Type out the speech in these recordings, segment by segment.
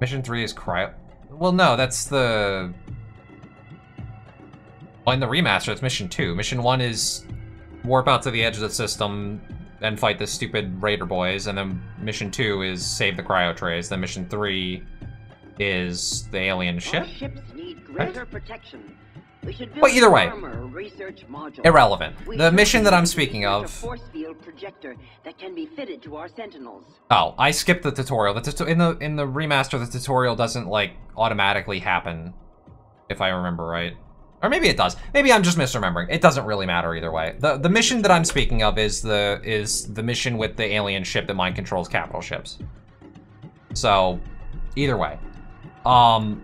Mission 3 is cryo... Well, no, that's the... Well, in the remaster, it's Mission 2. Mission 1 is warp out to the edge of the system and fight the stupid Raider boys, and then Mission 2 is save the cryo trays. Then Mission 3 is the alien ship. Our ships need greater protection. We should build Well, either way, armor research module. irrelevant. We The should mission that I'm research speaking a of... force field projector that can be fitted to our sentinels. Oh, I skipped the tutorial. In the remaster, the tutorial doesn't, like, automatically happen, if I remember right. Or maybe it does. Maybe I'm just misremembering. It doesn't really matter either way. The mission that I'm speaking of is the mission with the alien ship that mind controls capital ships. So, either way. Yeah.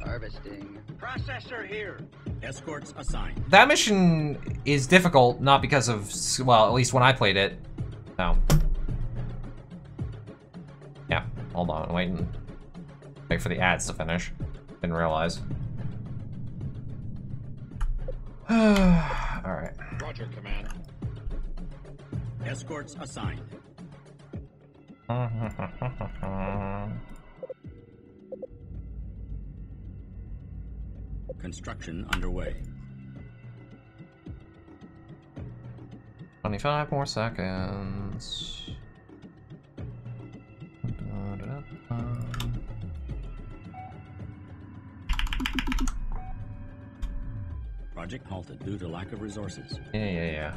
Harvesting. Processor here. Escorts assigned. That mission is difficult, not because of, well, at least when I played it. No. Yeah, hold on, wait for the ads to finish. Didn't realize. Alright. Roger, command. Escorts assigned. Construction underway. 25 more seconds. Project halted due to lack of resources. Yeah.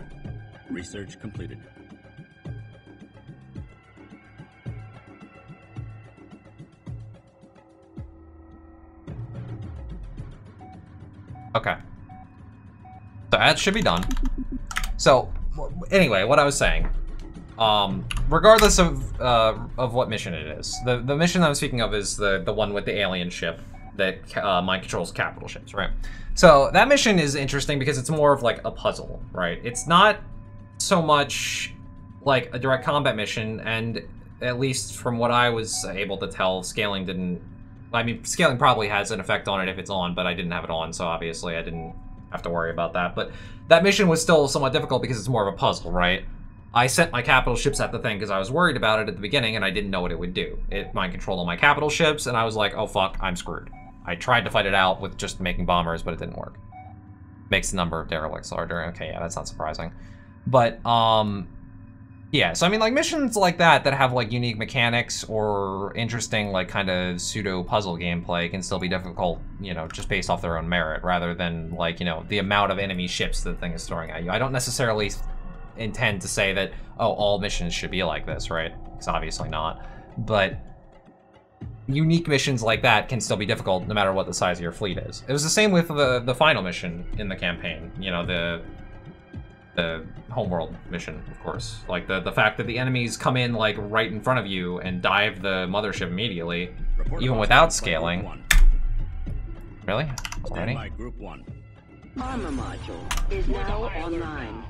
Research completed. Okay. So that should be done. So, anyway, what I was saying. Regardless of what mission it is, the mission I'm speaking of is the one with the alien ship that mind controls capital ships, right? So that mission is interesting because it's more of like a puzzle, right? It's not so much like a direct combat mission, and at least from what I was able to tell, scaling didn't... I mean, scaling probably has an effect on it if it's on, but I didn't have it on, so obviously I didn't have to worry about that. But that mission was still somewhat difficult because it's more of a puzzle, right? I sent my capital ships at the thing because I was worried about it at the beginning and I didn't know what it would do. It mind controlled all my capital ships and I was like, oh fuck, I'm screwed. I tried to fight it out with just making bombers, but it didn't work. Makes the number of derelicts larger. Okay, yeah, that's not surprising. But, yeah, so I mean, like, missions like that have, like, unique mechanics or interesting, like, kind of pseudo-puzzle gameplay can still be difficult, you know, just based off their own merit, rather than, like, you know, the amount of enemy ships the thing is throwing at you. I don't necessarily intend to say that, oh, all missions should be like this, right? It's obviously not. But unique missions like that can still be difficult no matter what the size of your fleet is. It was the same with the final mission in the campaign, you know, the Homeworld mission, of course. Like, the fact that the enemies come in, like, right in front of you and dive the mothership immediately, even without scaling. Really? Already? Group 1. Armor module is now online.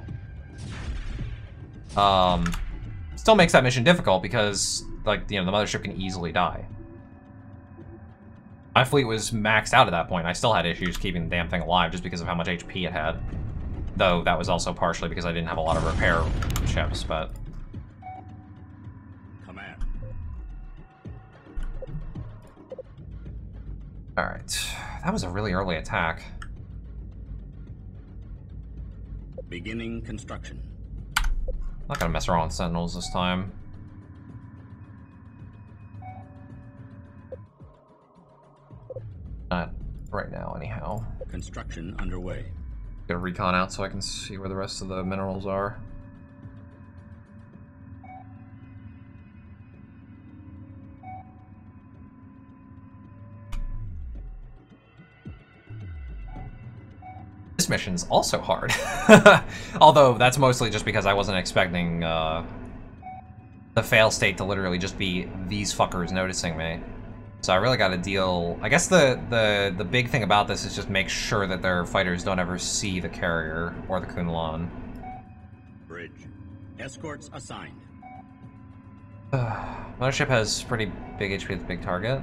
Still makes that mission difficult because, like, you know, the mothership can easily die. My fleet was maxed out at that point. I still had issues keeping the damn thing alive just because of how much HP it had. Though that was also partially because I didn't have a lot of repair ships, but... Command. Alright. That was a really early attack. Beginning construction. Not gonna mess around with sentinels this time. Not right now, anyhow. Construction underway. Get a recon out so I can see where the rest of the minerals are. This mission's also hard. Although that's mostly just because I wasn't expecting the fail state to literally just be these fuckers noticing me. So I really got to deal... I guess the big thing about this is just make sure that their fighters don't ever see the carrier or the Kunlun. Bridge. Escorts assigned. Mothership has pretty big HP with big target.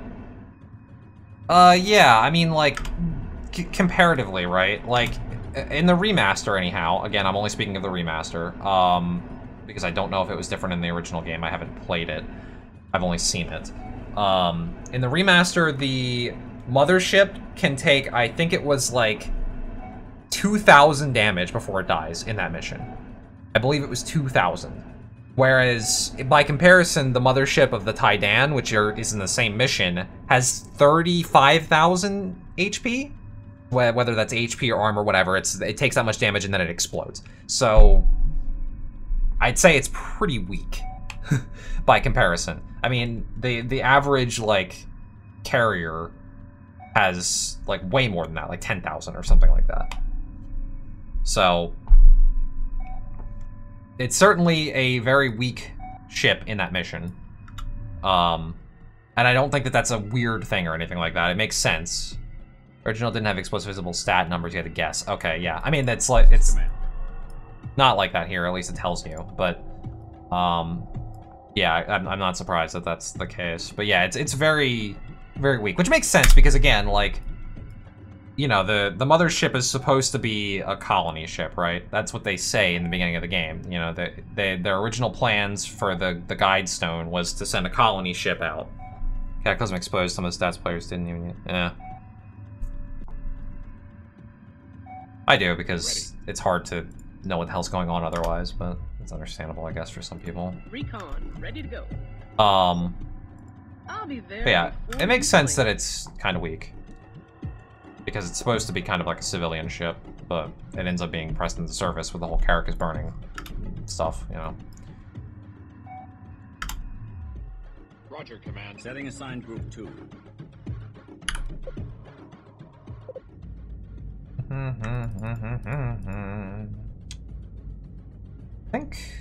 Yeah, I mean, like, comparatively, right? Like, in the remaster, anyhow, again, I'm only speaking of the remaster, because I don't know if it was different in the original game. I haven't played it. I've only seen it. In the remaster, the mothership can take, I think it was like 2,000 damage before it dies in that mission. I believe it was 2,000. Whereas, by comparison, the mothership of the Taidan, which is in the same mission, has 35,000 HP. Whether that's HP or armor, whatever, it takes that much damage and then it explodes. So, I'd say it's pretty weak by comparison. I mean, the average, like, carrier has, like, way more than that, like 10,000 or something like that. So, it's certainly a very weak ship in that mission. And I don't think that that's a weird thing or anything like that. It makes sense. Original didn't have explosive visible stat numbers you had to guess. Okay, yeah. I mean, that's like, it's not like that here, at least it tells you. But, yeah, I'm not surprised that that's the case. But yeah, it's very, very weak. Which makes sense because, again, like, you know, the mothership is supposed to be a colony ship, right? That's what they say in the beginning of the game. You know, their original plans for the guide stone was to send a colony ship out. Cataclysm exposed, some of the stats players didn't even... Yeah. I do, because it's hard to know what the hell's going on otherwise, but it's understandable, I guess, for some people. Recon, ready to go. I'll be there. But yeah, it makes sense that it's kind of weak. Because it's supposed to be kind of like a civilian ship, but it ends up being pressed into the surface with the whole carcass burning stuff, you know. Roger, Command. Setting assigned Group 2. I think...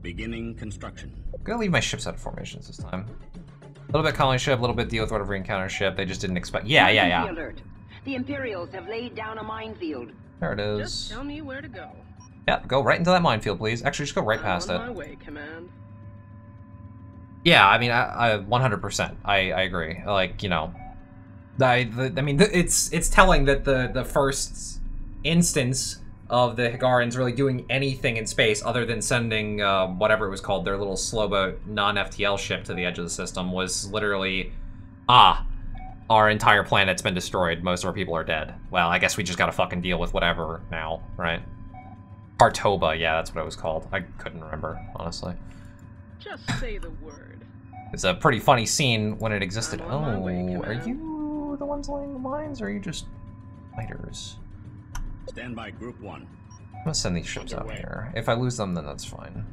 Beginning construction. I'm gonna leave my ships out of formations this time. A little bit colony ship, a little bit deal with whatever encounter ship. They just didn't expect... Yeah. Alert. The Imperials have laid down a minefield. There it is. Just tell me where to go. Yep, go right into that minefield, please. Actually, just go right past it. On my way, Command. Yeah, I mean, I 100%. I agree. Like, you know, I mean, it's telling that the first instance of the Higarans really doing anything in space other than sending whatever it was called, their little slowboat non-FTL ship to the edge of the system was literally, our entire planet's been destroyed. Most of our people are dead. Well, I guess we just gotta fucking deal with whatever now, right? Kartoba, yeah, that's what it was called. I couldn't remember, honestly. Just say the word. It's a pretty funny scene when it existed. I'm on my way, Oh, are Command. you the ones laying the mines, or are you just fighters? Stand by Group 1. I'm gonna send these ships out Underway. here. If I lose them, then that's fine.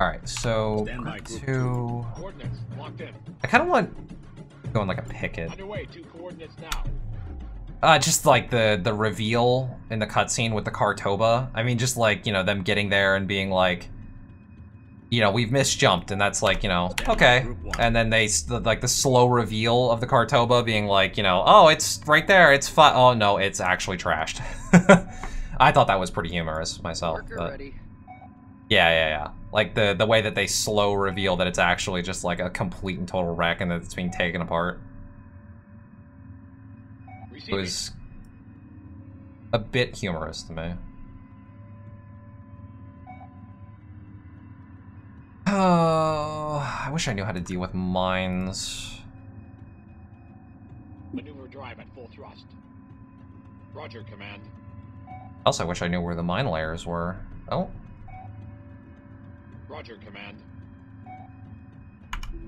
Alright, so Stand by group group 2. Coordinates locked in. I kind of want going like a picket. Underway. 2 coordinates now. Just like the reveal in the cutscene with the Kartoba. I mean, just like, you know, them getting there and being like, you know, we've misjumped, and that's like, you know, okay. And then like the slow reveal of the Kartoba being like, you know, oh, it's right there, it's fine. Oh no, it's actually trashed. I thought that was pretty humorous myself. Worker But ready. yeah. Like the way that they slow reveal that it's actually just like a complete and total wreck and that it's being taken apart. It Receiving. was a bit humorous to me. Oh, I wish I knew how to deal with mines. Maneuver drive at full thrust. Roger, Command. Also, I wish I knew where the mine layers were. Oh, Roger, Command.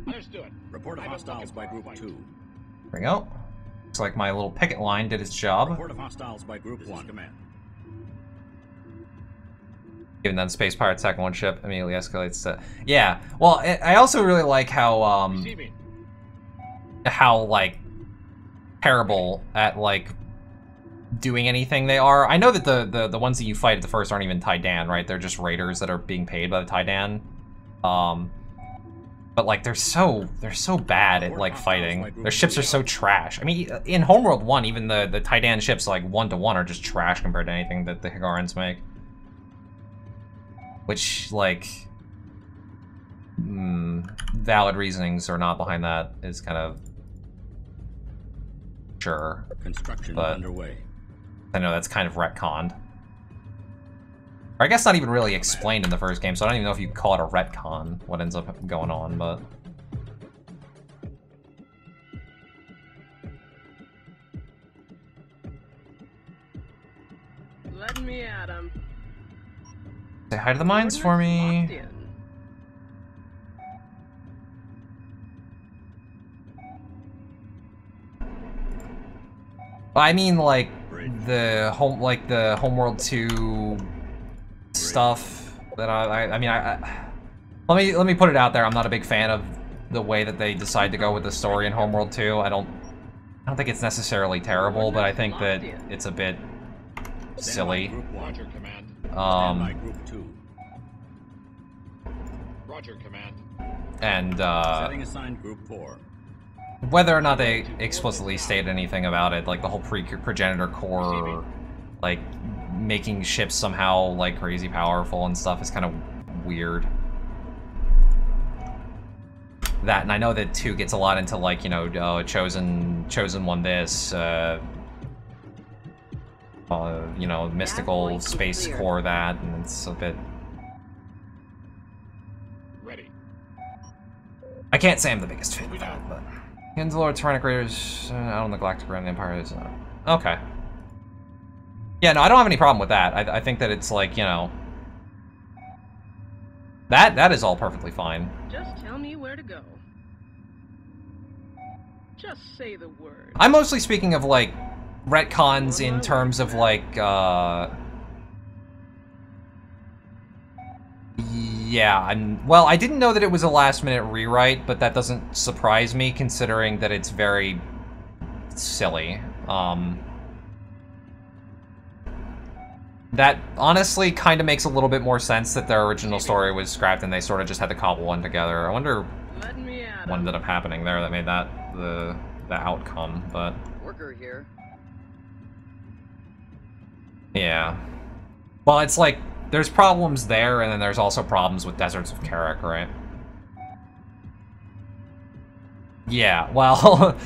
Understood. Report of I don't hostiles look by at Group fight. 2. there we go. Looks like my little picket line did its job. Report of hostiles by Group 1. Command. Even then, Space Pirates attack one ship immediately escalates to... Yeah, well, I also really like Receiving. how, like, terrible at, like, doing anything they are. I know that the ones that you fight at the first aren't even Taidan, right? They're just raiders that are being paid by the Taidan. But, like, they're so bad at, like, fighting. Their ships are so trash. I mean, in Homeworld 1, even the Taidan ships, like, 1-to-1 are just trash compared to anything that the Higarans make. Which, like, valid reasonings or not behind that is kind of sure. Construction But- underway. I know that's kind of retconned. Or I guess not even really explained in the first game, so I don't even know if you call it a retcon, what ends up going on, but... Let me at him. Say hi to the mines for me. I mean, like the Homeworld 2 stuff that I mean, let me put it out there. I'm not a big fan of the way that they decide to go with the story in Homeworld 2. I don't think it's necessarily terrible, but I think that it's a bit silly. Roger, command. Stand by group 2. Roger, command. And Setting assigned group 4. whether or not they explicitly state anything about it, like the whole progenitor core, like making ships somehow like crazy powerful and stuff is kind of weird. That, and I know that 2 gets a lot into like, you know, chosen one this, you know, mystical space core that, and it's a bit. Ready. I can't say I'm the biggest fan of that, but Lord Tyrannic Raiders out on the Galactic Grand Empire is okay. Yeah, no, I don't have any problem with that. I think that it's like, you know, that is all perfectly fine. Just tell me where to go. Just say the word. I'm mostly speaking of like retcons in terms of like yeah, well, I didn't know that it was a last-minute rewrite, but that doesn't surprise me considering that it's very silly. That honestly kind of makes a little bit more sense that their original story was scrapped and they sort of just had to cobble one together. I wonder Let me at what him. ended up happening there that made that the outcome, but Worker here. yeah. Well, it's like there's problems there, and then there's also problems with Deserts of Carrick, right? Yeah, well,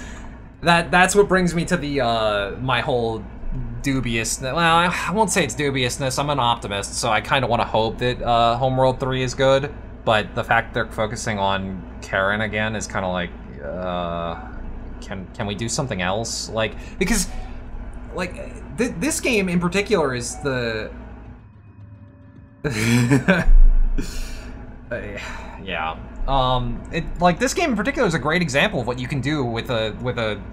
that's what brings me to the my whole dubious. Well, I won't say it's dubiousness. I'm an optimist, so I kind of want to hope that Homeworld 3 is good. But the fact they're focusing on Karen again is kind of like, can we do something else? Like, because like this game in particular is the yeah. Like this game in particular is a great example of what you can do with a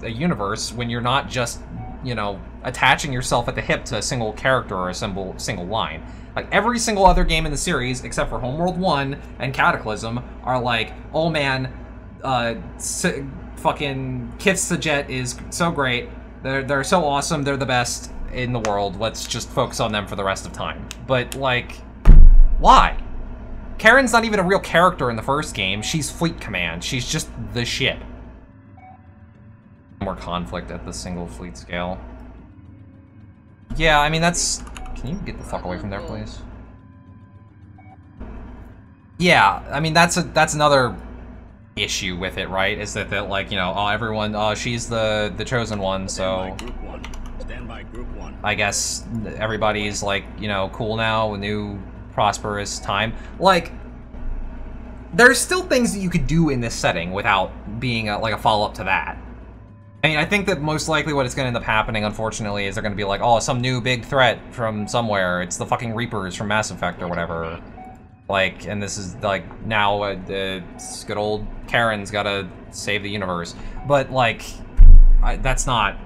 universe when you're not just, you know, attaching yourself at the hip to a single character or a single line. Like every single other game in the series, except for Homeworld 1 and Cataclysm, are like, oh man, fucking Kith the Jet is so great. They're so awesome. They're the best in the world. Let's just focus on them for the rest of time. But like, why? Karen's not even a real character in the first game. She's Fleet Command. She's just the ship. More conflict at the single fleet scale. Yeah, I mean, that's... Can you get the fuck away from there, please? Yeah, I mean, that's another issue with it, right? Is that like, you know, oh, everyone, she's the chosen one, so... Stand by group 1. I guess everybody's like, you know, cool now, a new prosperous time. Like, there's still things that you could do in this setting without being like a follow-up to that. I mean, I think that most likely what is going to end up happening, unfortunately, is they're going to be like, oh, some new big threat from somewhere. It's the fucking Reapers from Mass Effect or whatever. Like, and this is like, now good old Karen's got to save the universe. But like, that's not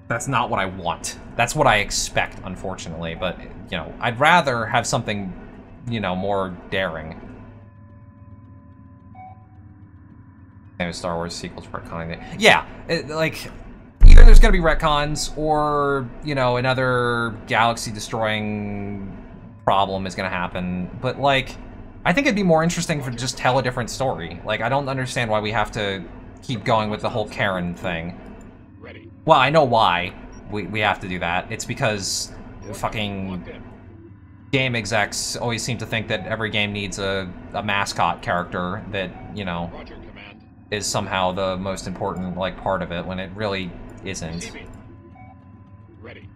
what I want. That's what I expect, unfortunately. But, you know, I'd rather have something, you know, more daring. Star Wars sequels retconning it. Yeah, like, either there's gonna be retcons, or, you know, another galaxy-destroying problem is gonna happen. But, like, I think it'd be more interesting to just tell a different story. Like, I don't understand why we have to keep going with the whole Karen thing. Ready. Well, I know why we have to do that. It's because fucking game execs always seem to think that every game needs a mascot character that, you know, Roger, command. is somehow the most important, like, part of it, when it really isn't. Ready.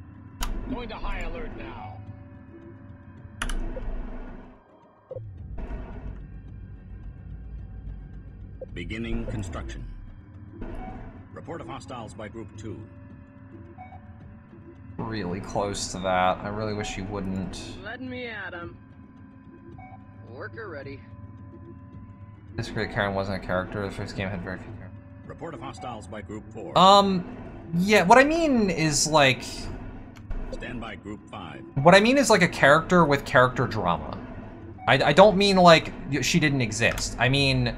Going to high alert now. Beginning construction. Report of hostiles by Group 2. Really close to that. I really wish you wouldn't. Let me at him. Worker ready. Disagree, Karen wasn't a character. The first game had very few characters. Report of hostiles by Group 4. Yeah, what I mean is, like... Stand by Group 5. What I mean is, like, a character with character drama. I don't mean, like, she didn't exist. I mean...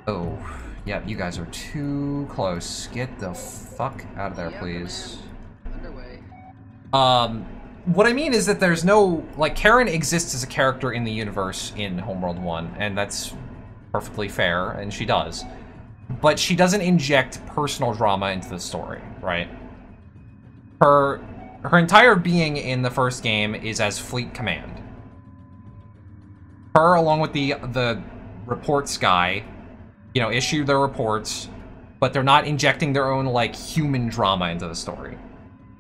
Oh, yeah, you guys are too close. Get the fuck out of there, Yeah, please. Underway. What I mean is that there's no... Like, Karen exists as a character in the universe in Homeworld 1, and that's perfectly fair, and she does. But she doesn't inject personal drama into the story, right? Her entire being in the first game is as Fleet Command. Her, along with the reports guy, you know, issue their reports, but they're not injecting their own, like, human drama into the story.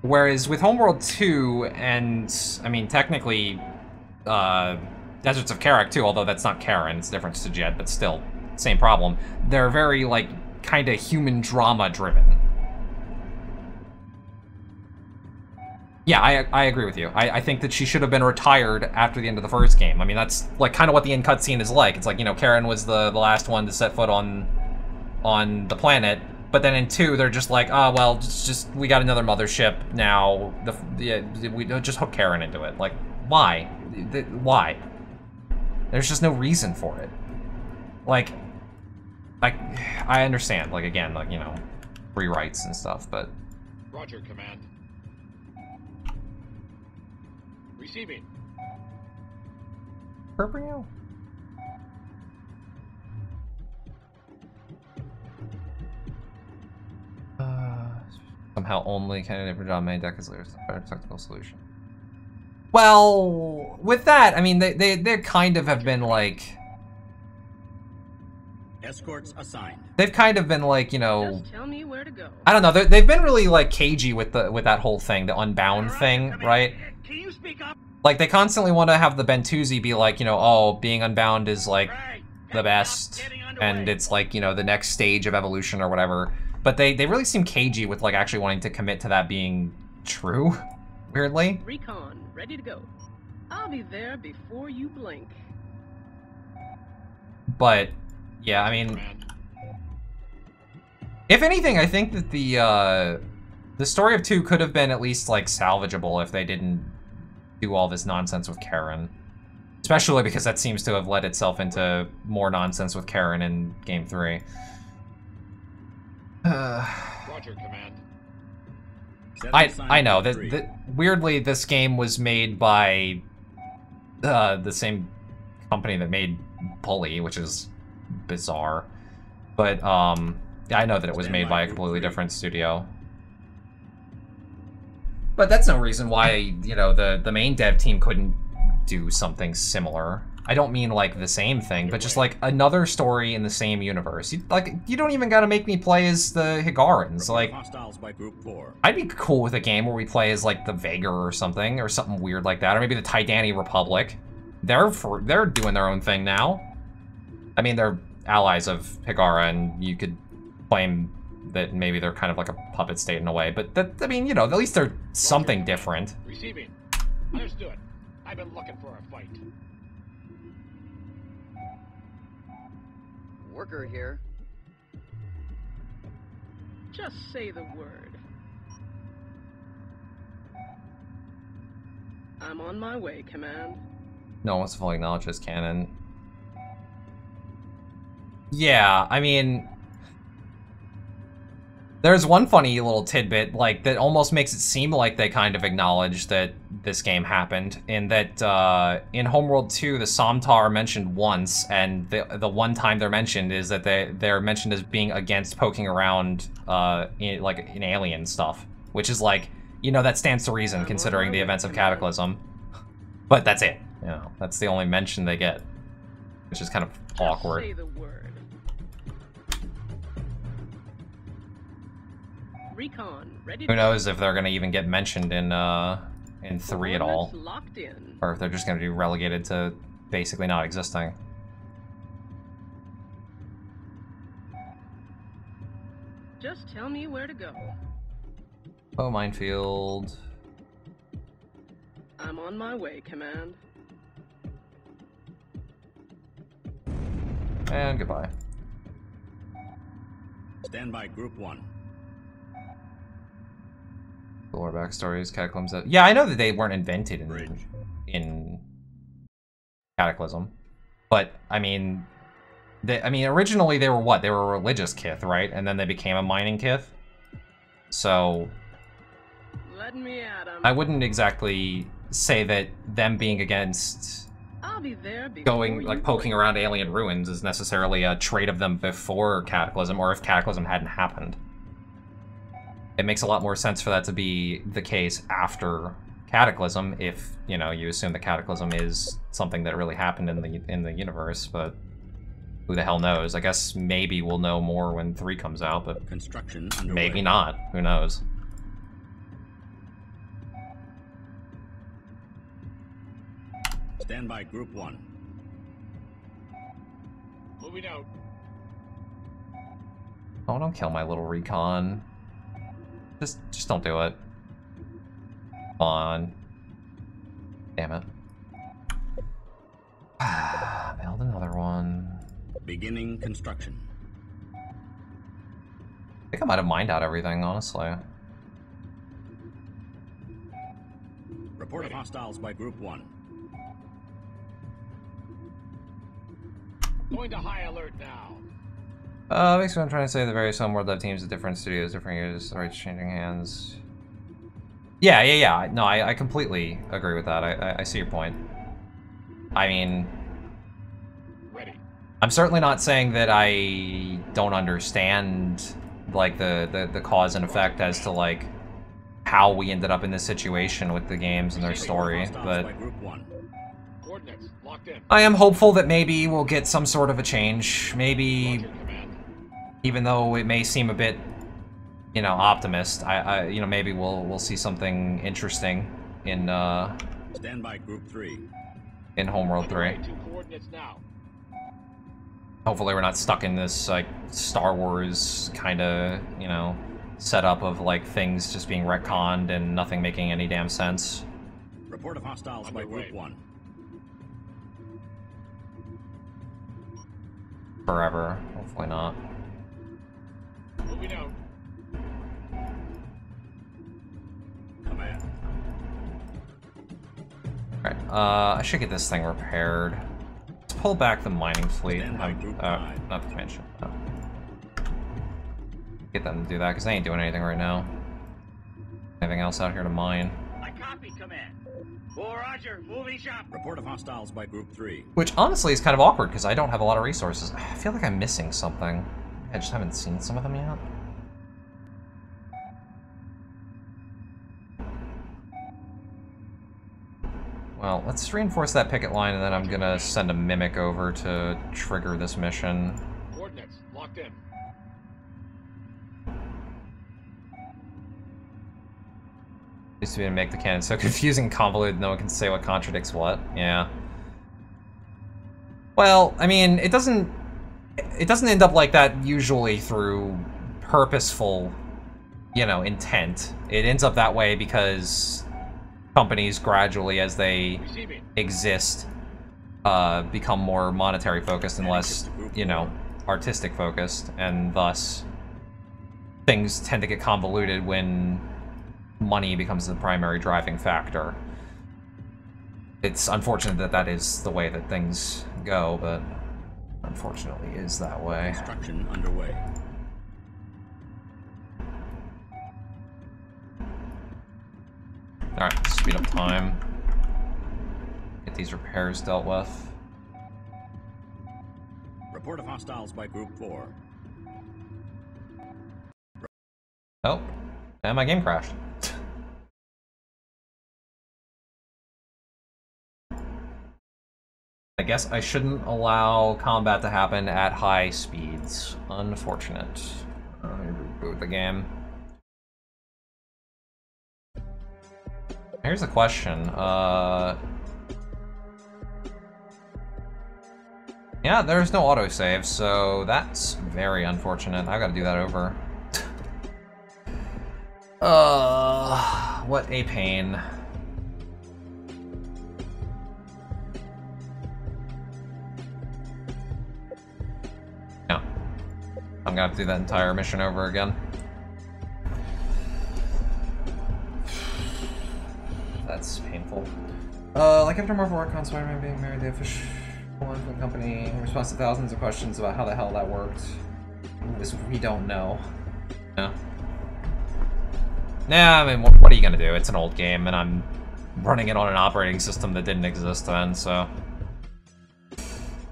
Whereas with Homeworld 2, and, I mean, technically, Deserts of Karak too, although that's not Karen, it's a different Sujed, but still, same problem. They're very, like, kind of human drama driven. Yeah, I agree with you. I think that she should have been retired after the end of the first game. I mean, that's, like, kind of what the end cutscene is like. It's like, you know, Karen was the last one to set foot on the planet, but then in 2, they're just like, oh, well, just we got another mothership now. We just hook Karen into it. Like, why? Why? There's just no reason for it. Like, I understand, like, again, like, you know, rewrites and stuff, but... Roger, Command. Receiving. Purple? Somehow only candidate for job main deck is a better technical solution. Well, with that, I mean, they kind of have been like... Escorts assigned. They've kind of been like, you know... Just tell me where to go. I don't know, they've been really, like, cagey with that whole thing, the Unbound thing, right? Can you speak up? Like, they constantly want to have the Bentuzi be like, you know, oh, being Unbound is, like, the best, and it's, like, you know, the next stage of evolution or whatever. But they really seem cagey with, like, actually wanting to commit to that being true, weirdly. Recon, ready to go. I'll be there before you blink. But, yeah, I mean... If anything, I think that the story of 2 could have been at least, like, salvageable if they didn't do all this nonsense with Karen. Especially because that seems to have led itself into more nonsense with Karen in Game 3. Roger, Command. I know that weirdly this game was made by the same company that made Bully, which is bizarre. But I know that it was made by a completely different studio. But that's no reason why, you know, the main dev team couldn't do something similar. I don't mean, like, the same thing, but just, like, another story in the same universe. You don't even gotta make me play as the Higarans. Like, Hostiles by Group 4. I'd be cool with a game where we play as, like, the Vega or something weird like that, or maybe the Tydani Republic. They're doing their own thing now. I mean, they're allies of Higara, and you could claim that maybe they're kind of like a puppet state in a way, but I mean, you know, at least they're something different. Receiving. Understood. I've been looking for a fight. Worker here. Just say the word. I'm on my way, Command. No one wants to fully acknowledge his canon. Yeah, I mean... There's one funny little tidbit, like, that almost makes it seem like they kind of acknowledge that this game happened, in that, in Homeworld 2, the Somtar are mentioned once, and the one time they're mentioned is that they're mentioned as being against poking around, in alien stuff. Which is like, you know, that stands to reason, considering the events of Cataclysm. But that's it, you know, that's the only mention they get. Which is kind of awkward. Just say the word. Recon, ready Who to knows if they're gonna even get mentioned in 3 at all, Coordinates locked in. or if they're just gonna be relegated to basically not existing. Just tell me where to go. Oh, minefield. I'm on my way, Command. And goodbye. Stand by Group 1. Lore backstories, Cataclysms. Yeah, I know that they weren't invented Bridge. in Cataclysm, but I mean, originally they were what? They were a religious kith, right? And then they became a mining kith. So Let me at 'em. I wouldn't exactly say that them being against I'll be there before going, like, you poking blink. around alien ruins is necessarily a trait of them before Cataclysm, or if Cataclysm hadn't happened. It makes a lot more sense for that to be the case after Cataclysm, if, you know, you assume that Cataclysm is something that really happened in the universe, but who the hell knows? I guess maybe we'll know more when 3 comes out, but Construction underway. maybe not. Who knows? Stand by Group 1. Moving out. Oh, don't kill my little recon. Just don't do it. Come on. Damn it. Build another one. Beginning construction. I think I might have mined out everything, honestly. Report of hostiles by Group 1. Going to high alert now. Basically I'm trying to say the various Homeworld dev teams at different studios, different years, rights changing hands. Yeah. No, I completely agree with that. I see your point. I mean, Ready. I'm certainly not saying that I don't understand, like, the cause and effect as to, like, how we ended up in this situation with the games and their story, Hostiles but by Group 1. Coordinates locked in. I am hopeful that maybe we'll get some sort of a change. Maybe, Roger, Command. even though it may seem a bit, you know, optimist, you know, maybe we'll see something interesting in Stand by Group 3. in Homeworld 3. Underway to coordinates now. Hopefully we're not stuck in this, like, Star Wars kind of, you know, setup of, like, things just being retconned and nothing making any damn sense. Report of hostiles by Underway. Group 1. Forever. Hopefully not. Moving out. Command. Alright, I should get this thing repaired. Let's pull back the mining fleet. Stand by Group 5. Not the command ship. No. Get them to do that, because they ain't doing anything right now. Anything else out here to mine? I copy, Command. Oh, Roger, moving shop. Report of hostiles by Group 3. Which, honestly, is kind of awkward, because I don't have a lot of resources. I feel like I'm missing something. I just haven't seen some of them yet. Well, let's reinforce that picket line, and then I'm gonna send a Mimic over to trigger this mission. Coordinates locked in. Used to be to make the canon so confusing and convoluted, no one can say what contradicts what. Yeah. Well, I mean, it doesn't end up like that usually through purposeful, you know, intent. It ends up that way because companies gradually, as they Receiving. exist, become more monetary focused and less, you know, artistic focused, and thus things tend to get convoluted when money becomes the primary driving factor. It's unfortunate that that is the way that things go, but unfortunately is that way. Construction underway. Alright, speed up time. Get these repairs dealt with. Report of hostiles by Group 4. Oh, and my game crashed. I guess I shouldn't allow combat to happen at high speeds. Unfortunate. Let me reboot the game. Here's the question. Yeah, there's no autosave, so that's very unfortunate. I gotta do that over. What a pain. Yeah. I'm gonna have to do that entire mission over again. That's painful. Like after Marvel Arcon Spider-Man being married, the official company in response to thousands of questions about how the hell that worked. We don't know. Yeah. Nah, I mean, what are you gonna do? It's an old game, and I'm running it on an operating system that didn't exist then, so...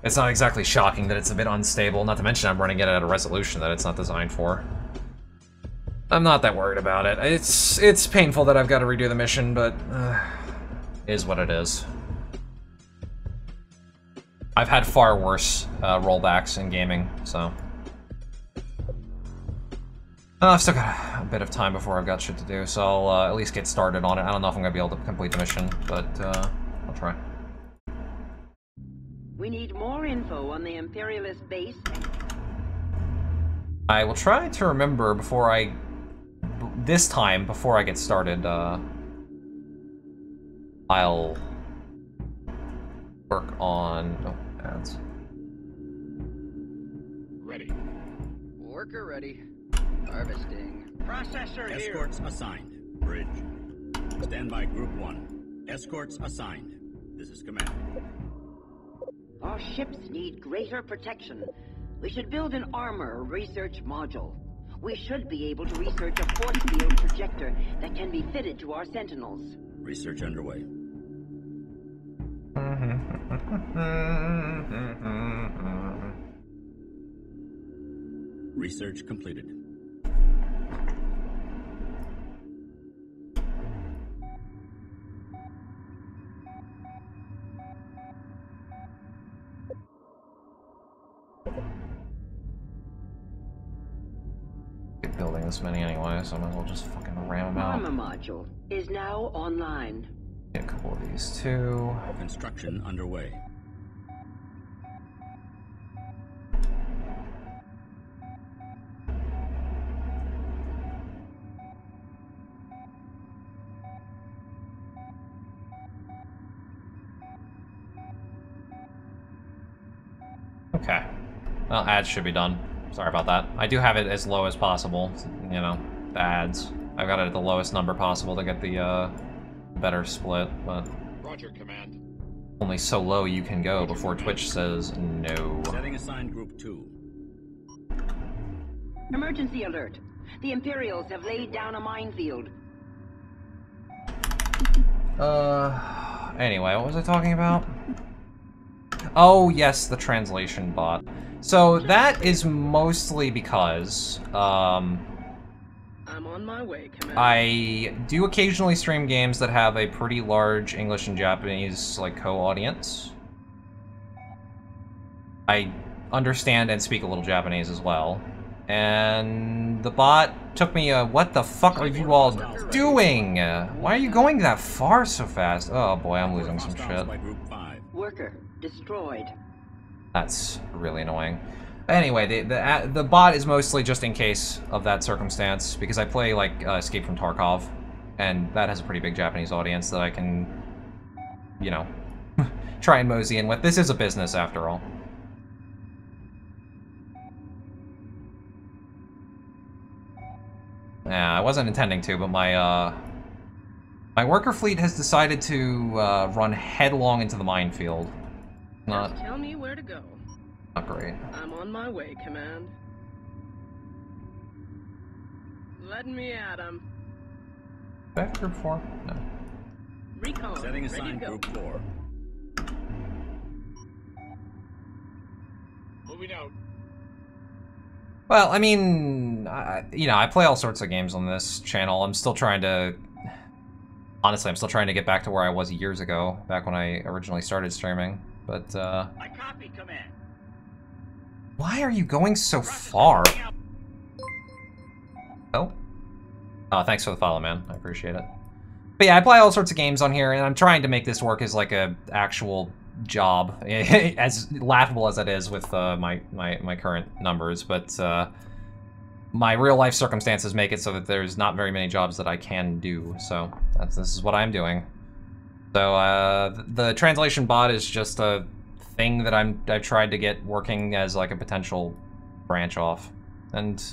It's not exactly shocking that it's a bit unstable, not to mention I'm running it at a resolution that it's not designed for. I'm not that worried about it. It's painful that I've got to redo the mission, but... is what it is. I've had far worse rollbacks in gaming, so... I've still got a bit of time before I've got shit to do, so I'll at least get started on it. I don't know if I'm going to be able to complete the mission, but I'll try. We need more info on the Imperialist base. I will try to remember before I... This time, before I get started, I'll work on... Oh, ads. Ready. Worker ready. Harvesting. Processor here. Escorts assigned. Bridge. Stand by Group 1. Escorts assigned. This is command. Our ships need greater protection. We should build an armor research module. We should be able to research a force field projector that can be fitted to our sentinels. Research underway. Research completed. Building this many anyway, so I might as well just fucking ram them out. Armor module is now online. Get a couple of these too. Construction underway. Okay. Well, ads should be done. Sorry about that. I do have it as low as possible, you know, the ads. I've got it at the lowest number possible to get the better split, but... Roger, Command. Only so low you can go before Twitch says no. Setting assigned Group 2. Emergency alert. The Imperials have laid down a minefield. Anyway, what was I talking about? Oh, yes, the translation bot. So, that is mostly because, I'm on my way, Commander. I do occasionally stream games that have a pretty large English and Japanese, like, co-audience. I understand and speak a little Japanese as well. And the bot took me what the fuck are you all doing? Why are you going that far so fast? Oh boy, I'm losing some shit. Worker destroyed. That's really annoying. Anyway, the bot is mostly just in case of that circumstance, because I play, like, Escape from Tarkov, and that has a pretty big Japanese audience that I can, you know, try and mosey in with. This is a business, after all. Yeah, I wasn't intending to, but my worker fleet has decided to run headlong into the minefield. Just tell me where to go. Not great. I'm on my way, Command. Let me at 'em. Do I have Group 4? No. Recon. Setting ready assigned to go. Group 4. Moving out. Well, I mean, you know, I play all sorts of games on this channel. I'm still trying to... Honestly, I'm still trying to get back to where I was years ago, back when I originally started streaming. But, I copy, Command. why are you going so far? Oh? Oh, thanks for the follow, man. I appreciate it. But yeah, I play all sorts of games on here, and I'm trying to make this work as like a actual job, as laughable as that is with my current numbers. But my real life circumstances make it so that there's not very many jobs that I can do. So this is what I'm doing. So the translation bot is just a thing that I've tried to get working as like a potential branch off, and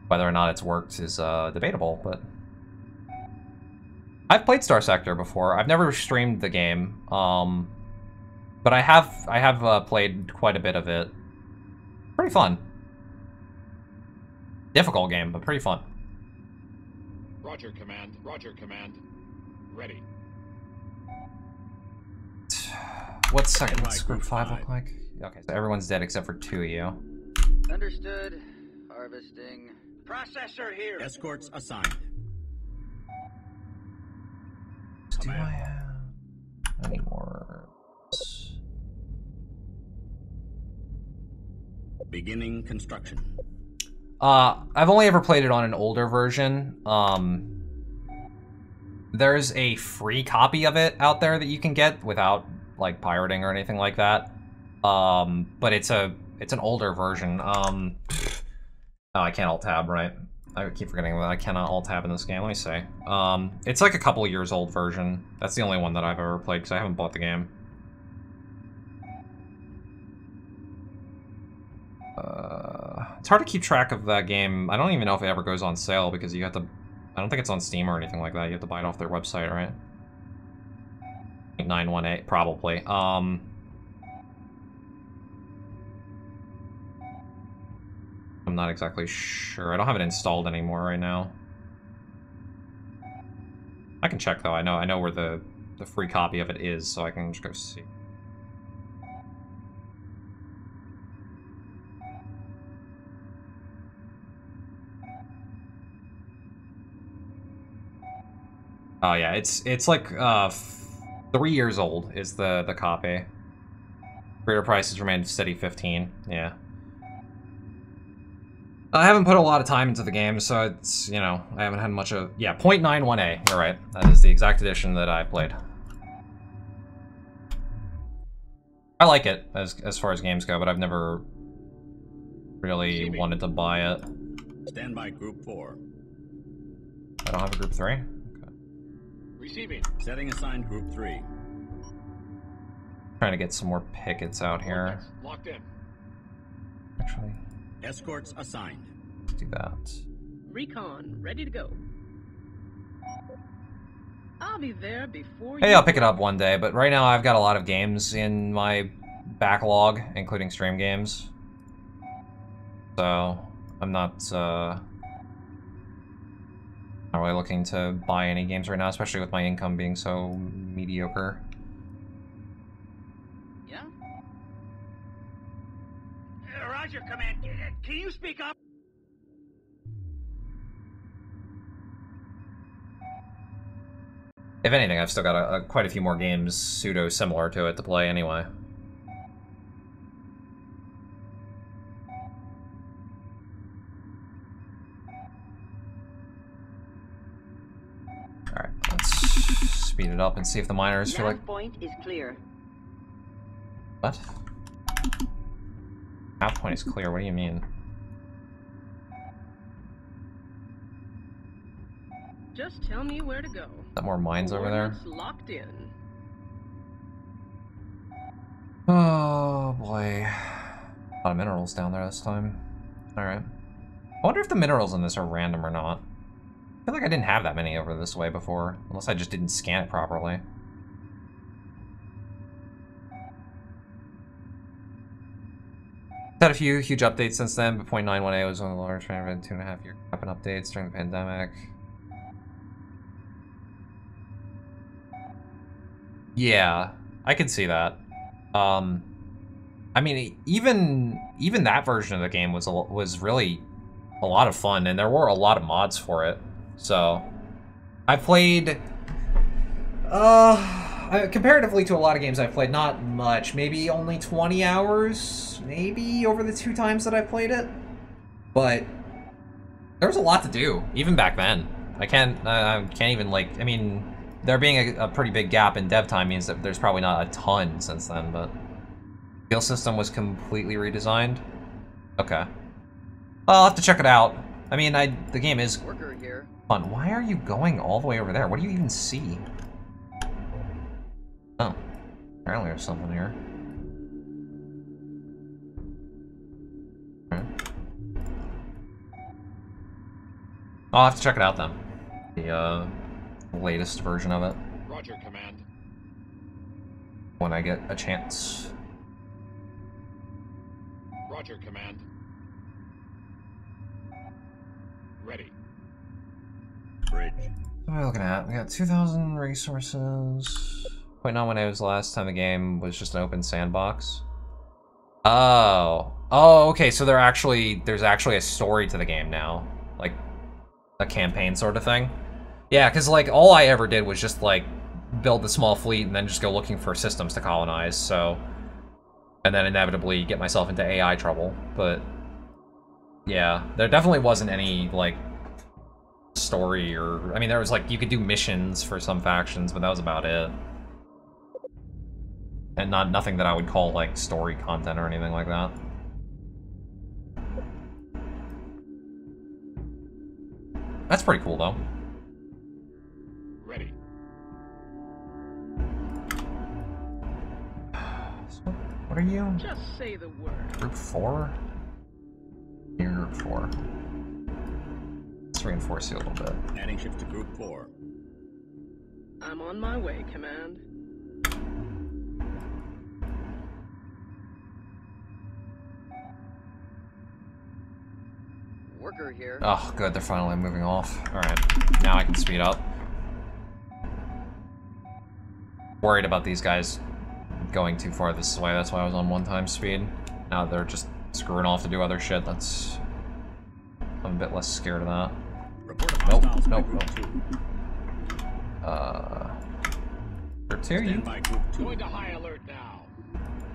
whether or not it's worked is debatable. But I've played Star Sector before. I've never streamed the game, but I have played quite a bit of it. Pretty fun. Difficult game, but pretty fun. Roger, Command. Roger, Command. Ready. What's Group 5 look like? Okay, so everyone's dead except for 2 of you. Understood. Harvesting. Processor here. Escorts assigned. Do I have any more? Beginning construction. I've only ever played it on an older version. There's a free copy of it out there that you can get without like pirating or anything like that. But it's an older version. Oh, I can't alt tab, right? I keep forgetting that I cannot alt tab in this game. Let me see. It's like a couple years old version. That's the only one that I've ever played because I haven't bought the game. It's hard to keep track of that game. I don't even know if it ever goes on sale because you have to... I don't think it's on Steam or anything like that. You have to buy it off their website, right? 918, probably. I'm not exactly sure. I don't have it installed anymore right now. I can check though. I know where the free copy of it is, so I can just go see. Oh yeah, it's like 3 years old is the copy. Creator price has remained steady 15. Yeah. I haven't put a lot of time into the game, so it's, you know, I haven't had much of... Yeah, 0.91A, you're right. That is the exact edition that I played. I like it, as far as games go, but I've never really wanted to buy it. Stand by Group 4. I don't have a Group 3? Okay. Receiving. Setting assigned Group 3. Trying to get some more pickets out here. Locked in. Actually... Escorts assigned. Let's do that. Recon, ready to go. I'll be there before Hey, I'll pick it up one day, but right now I've got a lot of games in my backlog, including stream games. So, I'm not really looking to buy any games right now, especially with my income being so mediocre. Yeah? Roger, Command. Can you speak up? If anything, I've still got quite a few more games pseudo-similar to it to play anyway. Alright, let's speed it up and see if the miners feel like... Nav point is clear. What? Nav point is clear, what do you mean? Just tell me where to go. Is that more mines over there? Coordinates locked in. Oh boy. A lot of minerals down there this time. Alright. I wonder if the minerals in this are random or not. I feel like I didn't have that many over this way before, unless I just didn't scan it properly. Had a few huge updates since then, but 0.91A was one of the large 2.5 year happen updates during the pandemic. Yeah, I can see that. I mean, even that version of the game was really a lot of fun, and there were a lot of mods for it. So, I played, comparatively to a lot of games I've played, not much, maybe only 20 hours, maybe, over the 2 times that I played it. But there was a lot to do, even back then. I can't even, like, I mean, there being a pretty big gap in dev time means that there's probably not a ton since then, but... Fuel system was completely redesigned? Okay. Well, I'll have to check it out. I mean, the game is Worker here. fun. Why are you going all the way over there? What do you even see? Oh. Apparently there's something here. Okay. I'll have to check it out then. The latest version of it. Roger, Command. When I get a chance. Roger, Command. Ready. Bridge. What am I looking at? We got 2,000 resources. 0.91 was the last time the game was just an open sandbox. Oh. Oh, okay, so there's actually a story to the game now. Like, a campaign sort of thing. Yeah, because, like, all I ever did was just, like, build the small fleet and then just go looking for systems to colonize, so... And then inevitably get myself into AI trouble, but... Yeah, there definitely wasn't any, like, story or... I mean, there was, like, you could do missions for some factions, but that was about it. And nothing that I would call, like, story content or anything like that. That's pretty cool, though. Ready. So, what are you? Just say the word. Group 4? You're Group 4. Let's reinforce you a little bit. Adding shift to Group 4. I'm on my way, Command. Worker here. Oh, good, they're finally moving off. Alright, now I can speed up. Worried about these guys going too far this way, that's why I was on 1x speed. Now they're just screwing off to do other shit, that's... I'm a bit less scared of that. Report of hostiles by Nope. Group 2. Group 2, you? Stand by Group 2. Going to high alert now.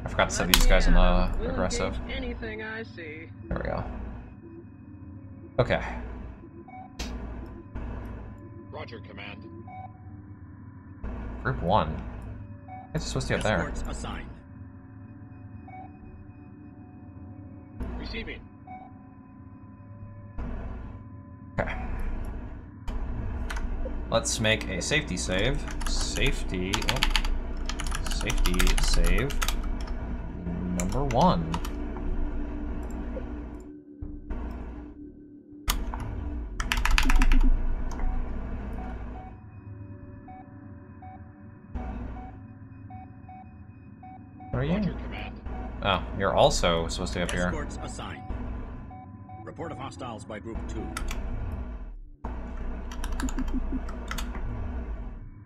I forgot to set Let these me guys on at 'em. the We'll aggressive. engage anything I see. There we go. Okay. Roger, Command. Group 1. It's supposed to be up there. Escorts assigned. Receiving. Okay. Let's make a safety save. Safety save. Number 1. What are you? Roger, Command. Oh, you're also supposed to be up here. Escorts assigned. Report of hostiles by Group 2.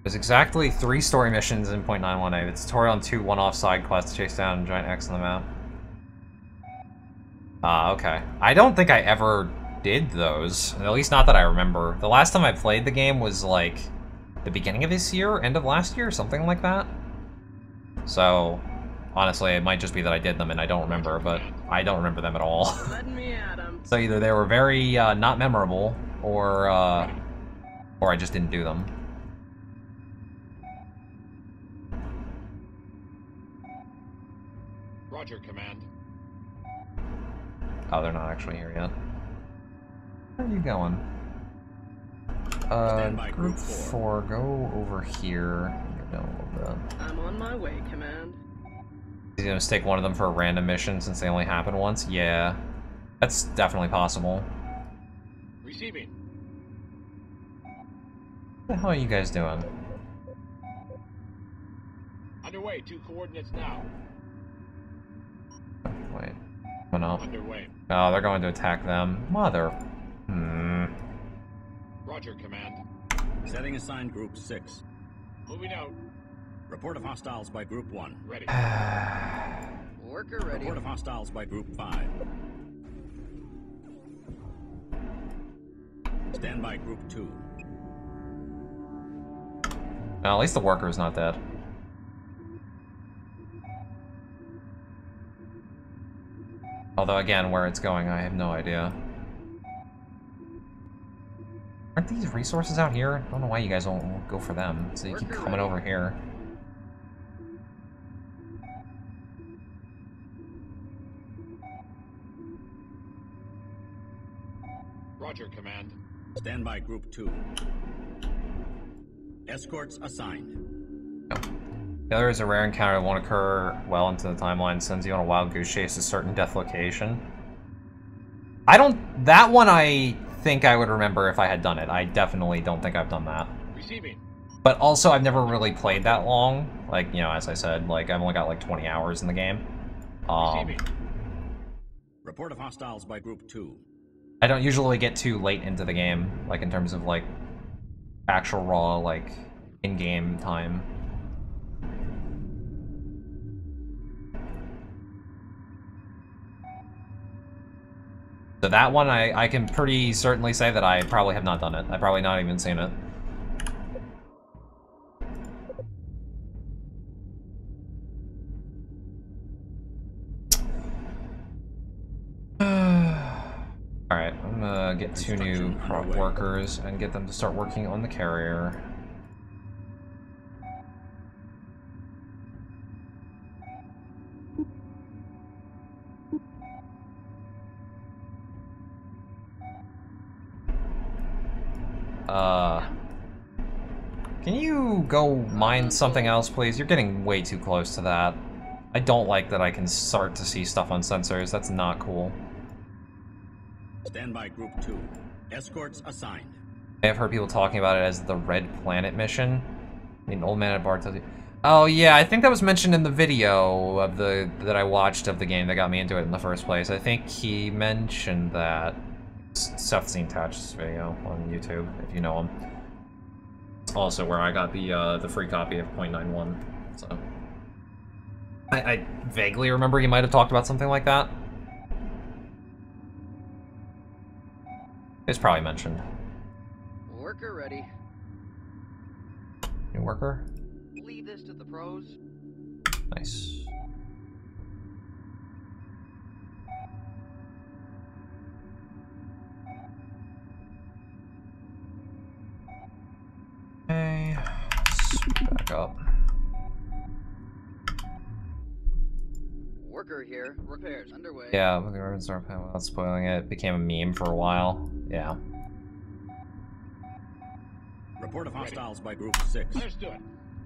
There's exactly 3 story missions in .918. The tutorial and 2 one-off side quests to chase down giant X on the map. Ah, okay. I don't think I ever did those. At least not that I remember. The last time I played the game was like the beginning of this year, end of last year, something like that. So, honestly, it might just be that I did them and I don't remember, but I don't remember them at all. Let me at 'em. So either they were very not memorable, or I just didn't do them. Roger, Command. Oh, they're not actually here yet. Where are you going? Stand by Group Group 4, go over here. Go down a little bit. I'm on my way, Command. Is he gonna mistake one of them for a random mission since they only happen once? Yeah. That's definitely possible. Receiving. What the hell are you guys doing? Underway. 2 coordinates now. Wait. Oh no. Underway. Oh, they're going to attack them. Mother. Roger, Command. Setting assigned Group 6. Moving out. Report of hostiles by Group 1. Ready. Worker ready. Report of hostiles by Group 5. Stand by Group 2. Well, at least the worker is not dead. Although, again, where it's going, I have no idea. Aren't these resources out here? I don't know why you guys don't go for them. So you keep coming over here. Roger, Command. Stand by Group 2. Escorts assigned. Failure is a rare encounter that won't occur well into the timeline. Sends you on a wild goose chase to a certain death location. I don't... That one I think I would remember if I had done it. I definitely don't think I've done that. Receiving. But also, I've never really played that long. Like, you know, as I said, like, I've only got like 20 hours in the game. Receiving. Report of hostiles by Group 2. I don't usually get too late into the game, like, in terms of, like, actual raw, like, in-game time. So that one, I can pretty certainly say that I probably have not done it. I've probably not even seen it. Alright, I'm gonna get 2 new workers and get them to start working on the carrier. Can you go mine something else, please? You're getting way too close to that. I don't like that I can start to see stuff on sensors. That's not cool. Stand by Group 2. Escorts assigned. I have heard people talking about it as the Red Planet mission. I mean, old man at a bar tells you. Oh yeah, I think that was mentioned in the video of that I watched of the game that got me into it in the first place. I think he mentioned that. Seth Seen Touch's video on YouTube, if you know him. It's also where I got the free copy of 0.91. So I vaguely remember he might have talked about something like that. It's probably mentioned. Worker ready. New worker? Leave this to the pros. Nice. Okay, back up. Worker here. Repairs underway. Yeah, the urban storm without spoiling it became a meme for a while. Yeah. Report of hostiles by Group 6. Understood.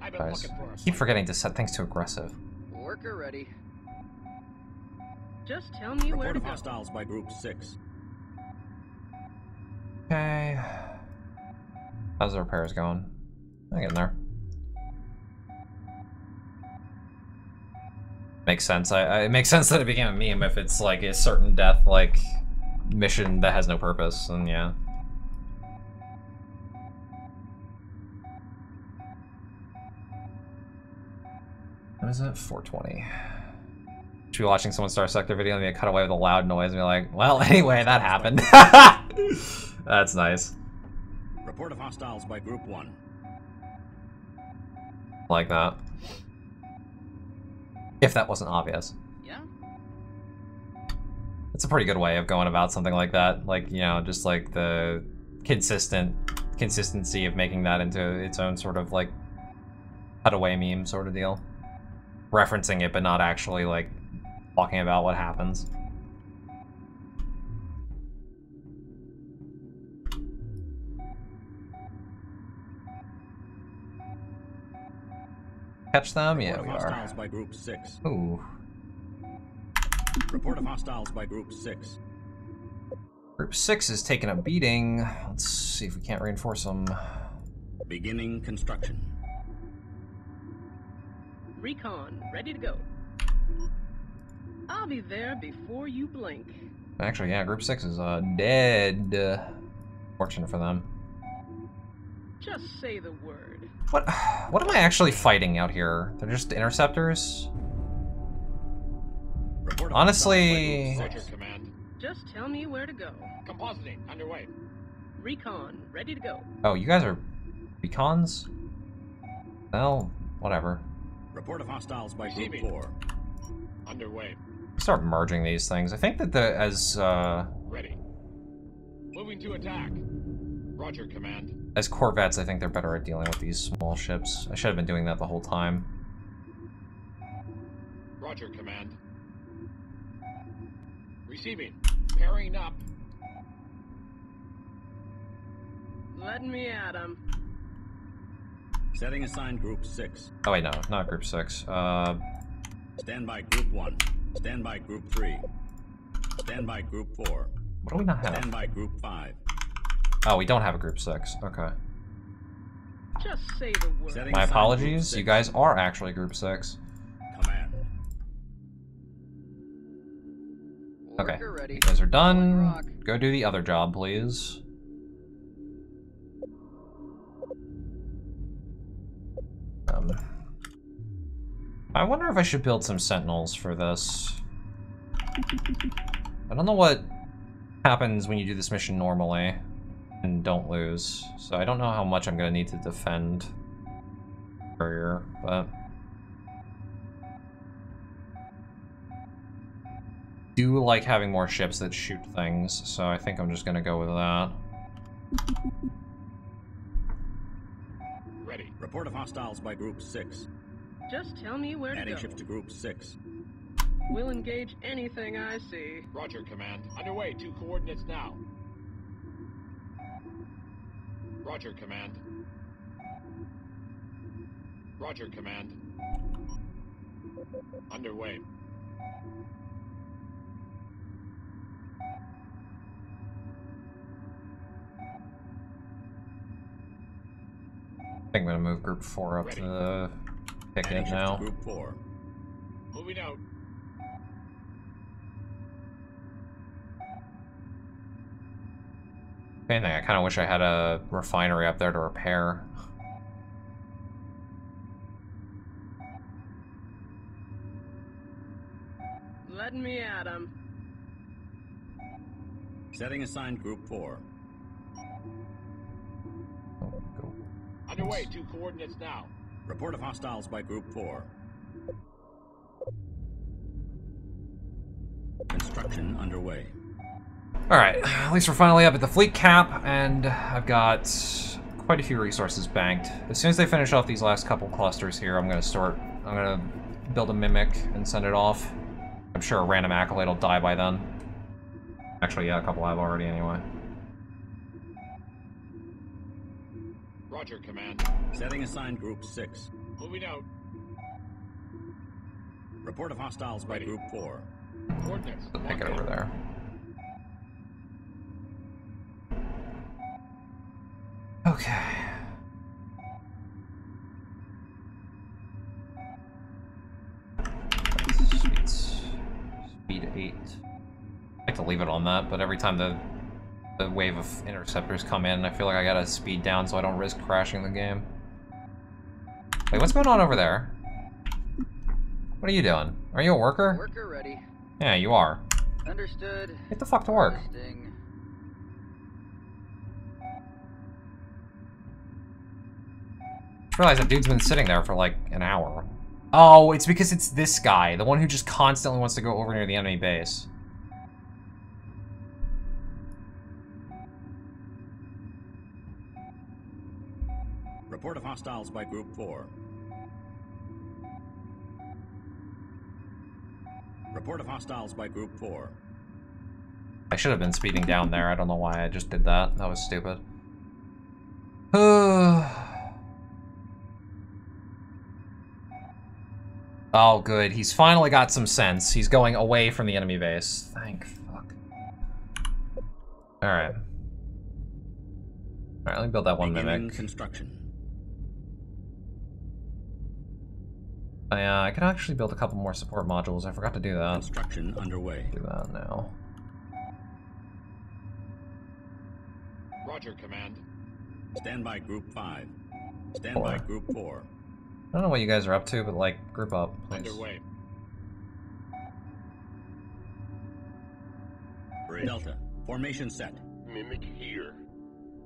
I've been looking for I us. keep forgetting to set things to aggressive. Worker ready. Just tell me where Report to of go. hostiles by Group 6. Okay. How's the repairs going? I'm getting there. Makes sense. It makes sense that it became a meme if it's like a certain death, like, mission that has no purpose, and yeah. What is it? 420. Should be watching someone start a sector video and be a cutaway with a loud noise and be like, well, anyway, that happened. That's nice. Report of hostiles by Group 1. Like that. If that wasn't obvious. Yeah? It's a pretty good way of going about something like that. Like, you know, just like the consistency of making that into its own sort of like cutaway meme sort of deal. Referencing it, but not actually like talking about what happens. Catch them? Yeah, we Report of are. hostiles by Group 6. Ooh. Report of hostiles by Group 6. Group 6 is taking a beating. Let's see if we can't reinforce them. Beginning construction. Recon, ready to go. I'll be there before you blink. Actually, yeah, Group 6 is dead. Fortunate for them. Just say the word. What am I actually fighting out here? They're just interceptors? Report of Honestly... hostiles by Roger, Group 6. Command. Just tell me where to go. Compositing underway. Recon, ready to go. Oh, you guys are recons? Well, whatever. Report of hostiles by Group Receiving. 4. Underway. Start merging these things. I think that as Ready. Moving to attack. Roger, Command. As corvettes, I think they're better at dealing with these small ships. I should have been doing that the whole time. Roger, Command. Receiving. Pairing up. Let me at him. Setting assigned Group 6. Oh wait, no, not Group 6. Stand by Group 1. Stand by Group 3. Stand by Group 4. What do we not have? Stand by Group 5. Oh, we don't have a Group 6. Okay. Just say the word. Setting My assigned apologies. Group You guys are actually Group 6. Command. Okay. Worker ready. You guys are On done. rock. Go do the other job, please. I wonder if I should build some sentinels for this. I don't know what happens when you do this mission normally and don't lose, so I don't know how much I'm gonna need to defend Courier, but do like having more ships that shoot things, so I think I'm just gonna go with that. Ready. Report of hostiles by Group 6. Just tell me where to Adding go. ships to Group 6. We'll engage anything I see. Roger, Command. Underway. 2 coordinates now. Roger, Command. Roger, Command. Underway. I think I'm gonna move Group 4 up to the Adding ticket ships now. to Group 4. Moving out. If anything, I kind of wish I had a refinery up there to repair. Let me at him. Setting assigned Group 4. Oh, go. Underway. 2 coordinates now. Report of hostiles by Group 4. Construction underway. Alright, at least we're finally up at the fleet cap, and I've got quite a few resources banked. As soon as they finish off these last couple clusters here, I'm gonna build a Mimic and send it off. I'm sure a random Acolyte will die by then. Actually, yeah, a couple have already anyway. Roger, Command. Setting assigned Group 6. Moving out. Report of hostiles by Ready. Group 4. Coordinates. Pick Locked it over in. there. Okay. Speed 8. I like to leave it on that, but every time the wave of interceptors come in, I feel like I gotta speed down so I don't risk crashing the game. Wait, what's going on over there? What are you doing? Are you a worker? Worker ready. Yeah, you are. Understood. Get the fuck to work. Harvesting. Just realized that dude's been sitting there for like an hour. Oh, it's because it's this guy, the one who just constantly wants to go over near the enemy base. Report of hostiles by Group 4. Report of hostiles by Group 4. I should have been speeding down there. I don't know why I just did that. That was stupid. Oh, good. He's finally got some sense. He's going away from the enemy base. Thank fuck. Alright. Alright, let me build that one Beginning Mimic. construction. I can actually build a couple more support modules. I forgot to do that. Construction underway. Do that now. Roger, Command. Stand by Group 5. Stand 4. by Group 4. I don't know what you guys are up to, but like, group up, please. Underway. Delta. Formation set. Mimic here.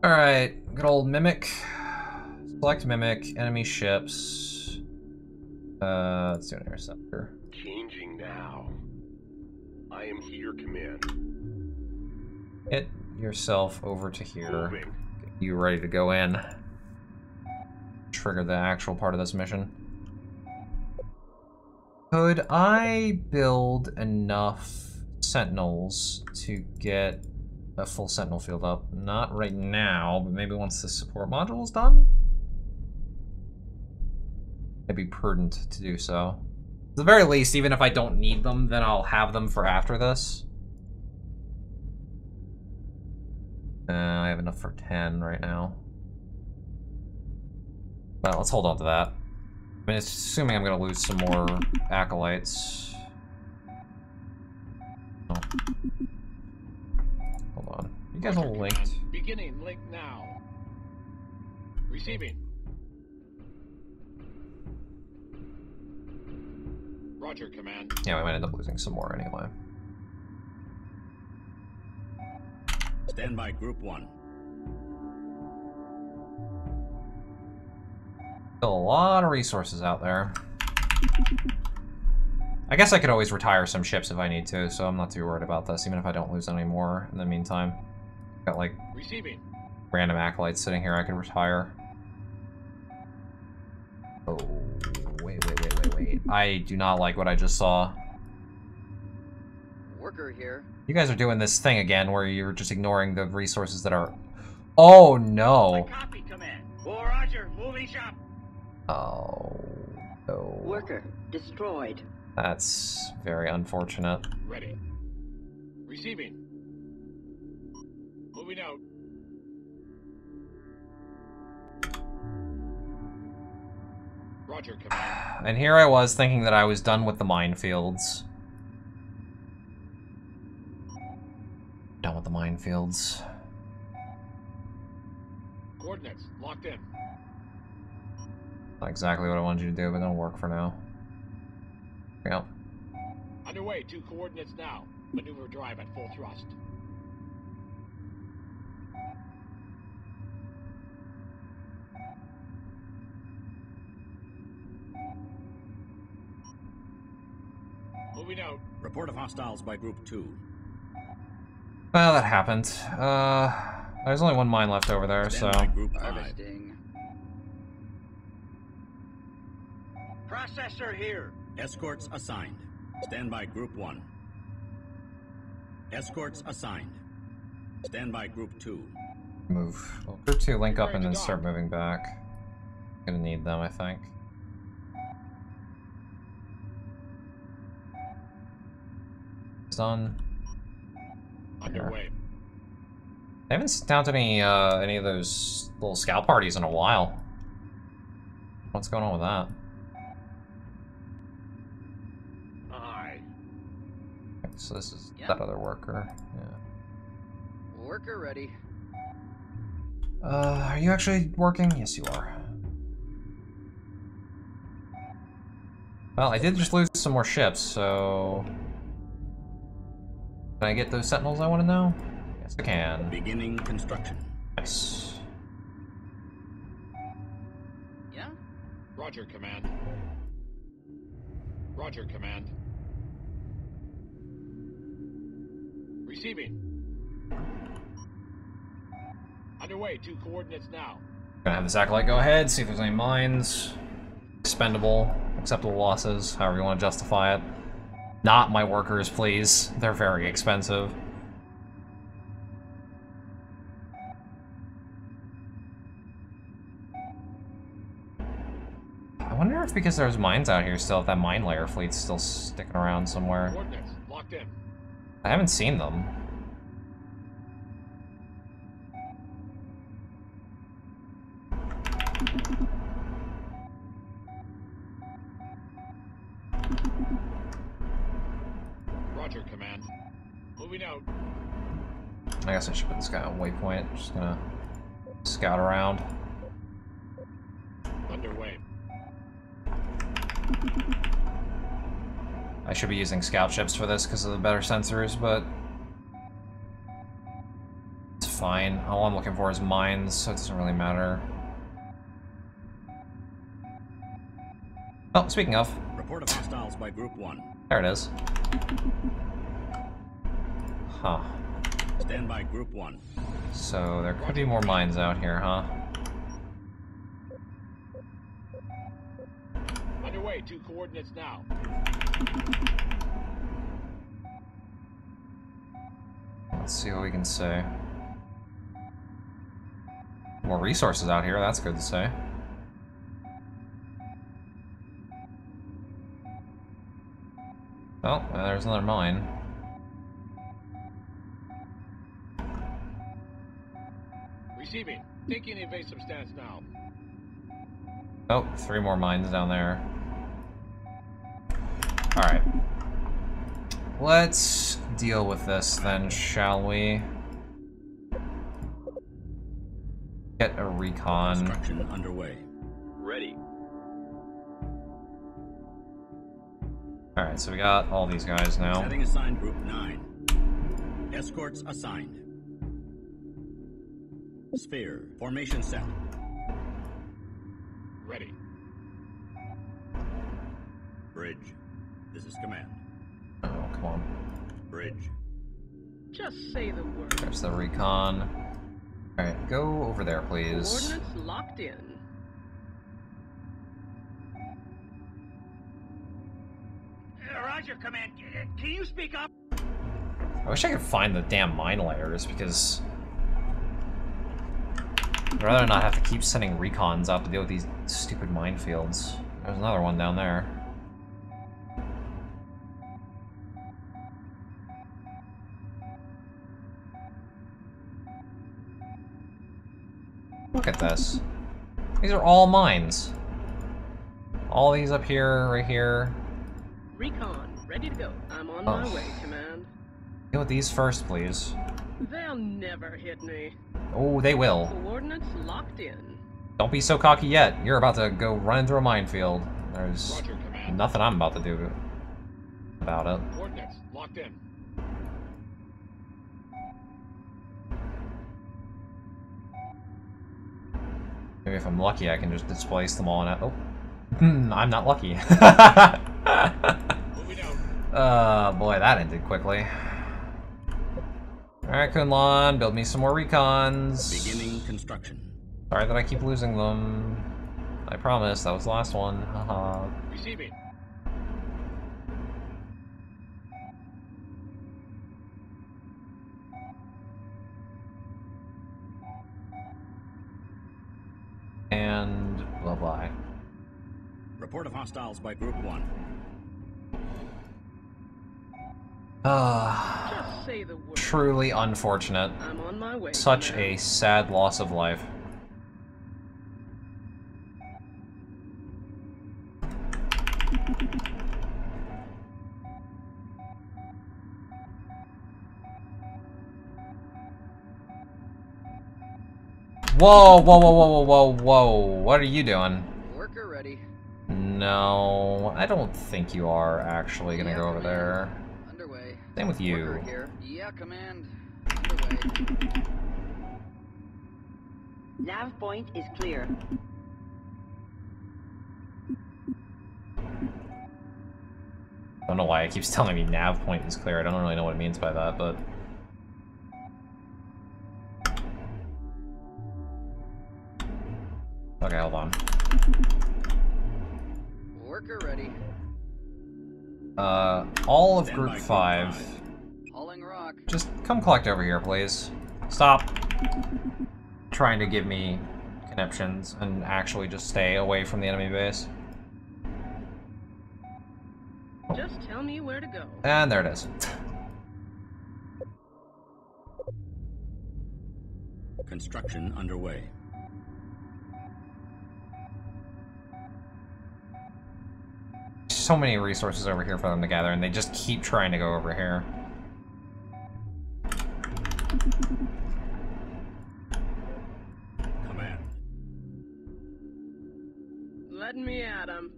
Alright, good old Mimic. Select Mimic, enemy ships. Let's do an interceptor. Changing now. I am here, Command. Get yourself over to here. Moving. Get You ready to go in? Trigger the actual part of this mission. Could I build enough sentinels to get a full sentinel field up? Not right now, but maybe once the support module is done? It'd be prudent to do so. At the very least, even if I don't need them, then I'll have them for after this. I have enough for 10 right now. Well, let's hold on to that. I mean, it's assuming I'm gonna lose some more acolytes. Oh. Hold on. You guys all linked? Beginning link now. Receiving. Roger, Command. Yeah, we might end up losing some more anyway. Stand by Group 1. Still a lot of resources out there. I guess I could always retire some ships if I need to, so I'm not too worried about this, even if I don't lose any more in the meantime. Got like Receiving. Random acolytes sitting here I could retire. Oh, wait. I do not like what I just saw. Worker here. You guys are doing this thing again where you're just ignoring the resources that are... Oh, no. Copy, Command. Oh, Roger. Moving shop. Oh, no. Worker destroyed. That's very unfortunate. Ready. Receiving. Moving out. Roger, Command. And here I was thinking that I was done with the minefields. Done with the minefields. Coordinates locked in. Not exactly what I wanted you to do, but it'll work for now. Yep. Underway, 2 coordinates now. Maneuver drive at full thrust. Moving out. Report of hostiles by Group 2. Well, that happened. There's only one mine left over there, so... Stand by Group 5. Harvesting. Processor here. Escorts assigned. Stand by Group 1. Escorts assigned. Stand by Group 2. Move. Well, Group 2 link up and then start moving back. Gonna need them, I think. It's done. Underway. I haven't sent down to any of those little scout parties in a while. What's going on with that? Aye. Okay, so this is Yeah. that other worker. Yeah. Worker ready. Are you actually working? Yes, you are. Well, I did just lose some more ships, so... Can I get those sentinels I want to know? Yes, I can. Beginning construction. Nice. Yeah? Roger, Command. Roger, Command. Receiving. Underway, 2 coordinates now. Gonna have this acolyte go ahead, see if there's any mines. Expendable, acceptable losses, however you want to justify it. Not my workers, please. They're very expensive. I wonder if because there's mines out here still, if that mine layer fleet's still sticking around somewhere. Coordinates locked in. I haven't seen them. Roger, Command. Moving out. I guess I should put this guy on waypoint. Just gonna scout around. Underway. I should be using scout ships for this because of the better sensors, but it's fine. All I'm looking for is mines, so it doesn't really matter. Oh, speaking of, Report of hostiles by Group 1. there it is. Huh. Stand by Group 1. So there could be more mines out here, huh? Underway, 2 coordinates now. Let's see what we can say. More resources out here, that's good to say. Oh, there's another mine. Receiving. Taking evasive stance now. Oh, 3 more mines down there. Alright. Let's deal with this then, shall we? Get a recon. Construction underway. Ready. Alright, so we got all these guys now. Setting assigned Group 9. Escorts assigned. Sphere. Formation set. Ready. Bridge. This is command. Oh, come on. Bridge. Just say the word. There's the recon. Alright, go over there, please. Coordinates locked in. Roger, Command. Can you speak up? I wish I could find the damn mine layers, because I'd rather not have to keep sending recons out to deal with these stupid minefields. There's another one down there. Look at this. These are all mines. All these up here, right here. Recon, ready to go. I'm on my way, Command. Deal with these first, please. They'll never hit me. Oh, they will. Coordinates locked in. Don't be so cocky yet. You're about to go running through a minefield. There's Roger, Command. nothing I'm about to do about it. Coordinates locked in. Maybe if I'm lucky, I can just displace them all and oh. I'm not lucky. Moving out. Boy, that ended quickly. Alright, Kunlun, build me some more recons. Beginning construction. Sorry that I keep losing them. I promise, that was the last one. Haha. Receiving. And bye-bye. Report of hostiles by Group 1. Just say the word. Truly unfortunate. I'm on my way. Such Command. a sad loss of life. Whoa, whoa, whoa, whoa, whoa, whoa, whoa. What are you doing? Worker ready. No, I don't think you are actually gonna Yeah, go over Command. there. Underway. Same with you. Worker here. Yeah, Command. Underway. Nav point is clear. Don't know why it keeps telling me nav point is clear. I don't really know what it means by that, but... Okay, hold on. Worker ready. All of Stand Group by, Group 5, five. Hauling rock. just come collect over here, please. Stop trying to give me conniptions and actually just stay away from the enemy base. Just tell me where to go. And there it is. Construction underway. So many resources over here for them to gather, and they just keep trying to go over here. Command. Let me at 'em.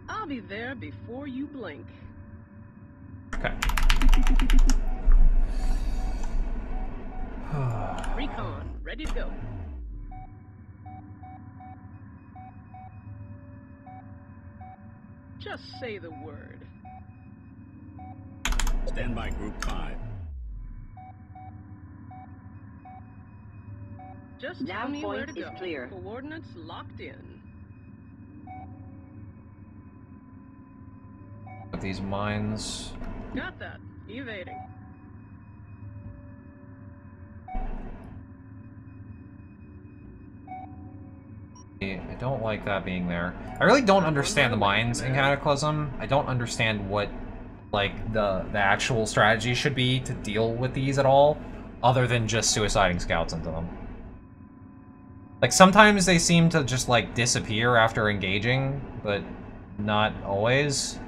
I'll be there before you blink. Okay. Recon, ready to go. Just say the word. Stand by Group 5. Just tell Nav me where point to is go. clear. Coordinates locked in. With these mines. Got that. Evading. I don't like that being there. I really don't understand the mines in Cataclysm. I don't understand what, like, the actual strategy should be to deal with these at all, other than just suiciding scouts into them. Like, sometimes they seem to just, like, disappear after engaging, but not always.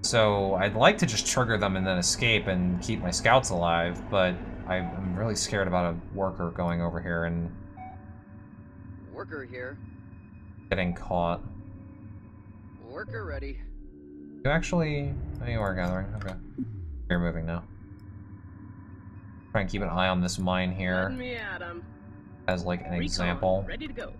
So, I'd like to just trigger them and then escape and keep my scouts alive, but I'm really scared about a worker going over here and Worker here. getting caught. Worker ready. You actually... Oh, you are gathering. Okay. You're moving now. Try and keep an eye on this mine here Let me at 'em. as, like, an Recon, example. Ready to go.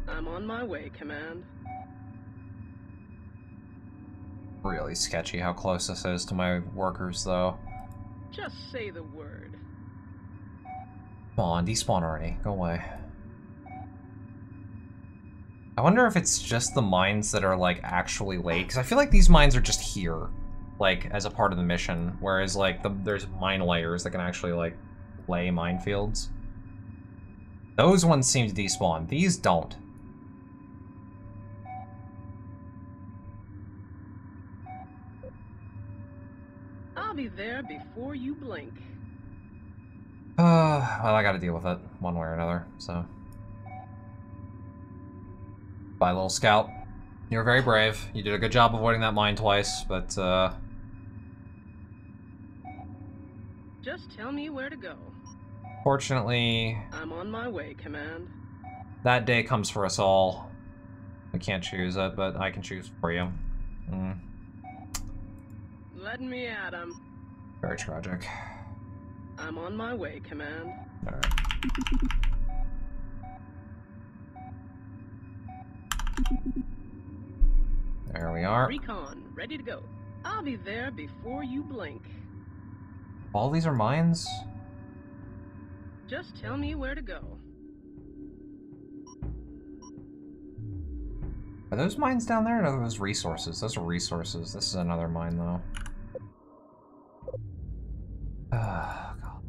I'm on my way, Command. Really sketchy how close this is to my workers, though. Just say the word. Come on, despawn already. Go away. I wonder if it's just the mines that are, like, actually laid, because I feel like these mines are just here, like, as a part of the mission, whereas, like, there's mine layers that can actually, like, lay minefields. Those ones seem to despawn. These don't. I'll be there before you blink. Well, I gotta deal with it, one way or another, so... Bye, little scout. You're very brave. You did a good job avoiding that mine twice, but, Just tell me where to go. fortunately, I'm on my way, Command. that day comes for us all. We can't choose it, but I can choose for you. Let me at 'em. Very tragic. I'm on my way, Command. Alright. There we are. Recon, ready to go. I'll be there before you blink. All these are mines? Just tell me where to go. Are those mines down there, or are those resources? Those are resources. This is another mine, though. Oh, God.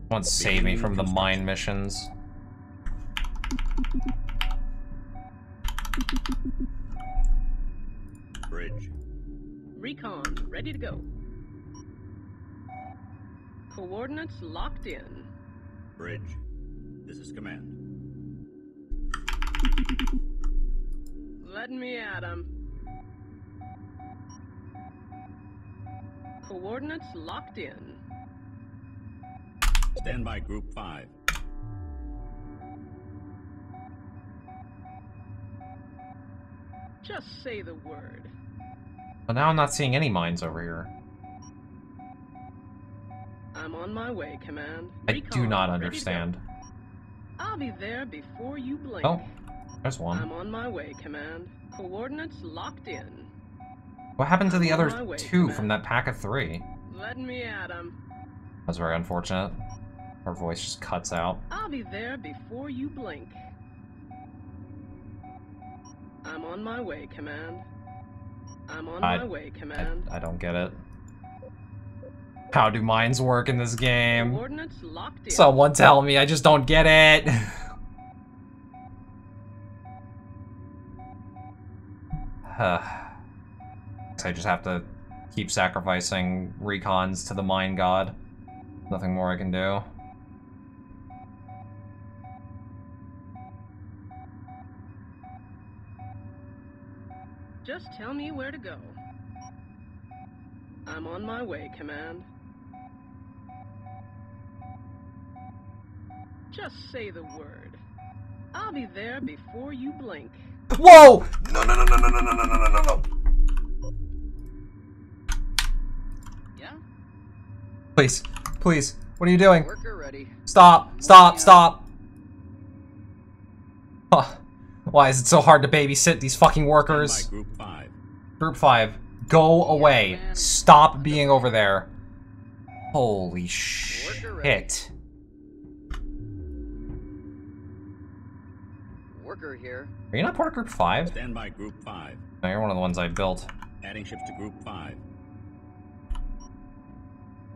Someone save me from the mine missions. Bridge. Recon, ready to go. Coordinates locked in. Bridge. This is command. Let me at 'em. Coordinates locked in. Stand by Group 5. Just say the word. But now I'm not seeing any mines over here. I'm on my way, Command. I do not understand. I'll be there before you blink. Oh, there's one. I'm on my way, Command. Coordinates locked in. What happened to the I'm on other my way, two Command. from that pack of 3? Let me at 'em. That's very unfortunate. Her voice just cuts out. I'll be there before you blink. I'm on my way, Command. I'm on my way, Command. I don't get it. How do mines work in this game? Coordinates locked in. Someone tell me, I just don't get it. I just have to keep sacrificing recons to the mine god. Nothing more I can do. Just tell me where to go. I'm on my way, Command. Just say the word. I'll be there before you blink. Whoa! No, no, no, no, no, no, no, no, no, no, no. Yeah? Please, please. What are you doing? Worker ready. Stop! Stop! Stop! Huh. Why is it so hard to babysit these fucking workers? Stand by Group 5. Group 5, go away. man. Stop being over there. Holy Worker ready. shit. Worker here. Are you not part of Group 5? Stand by Group 5. No, you're one of the ones I built. Adding ships to Group 5.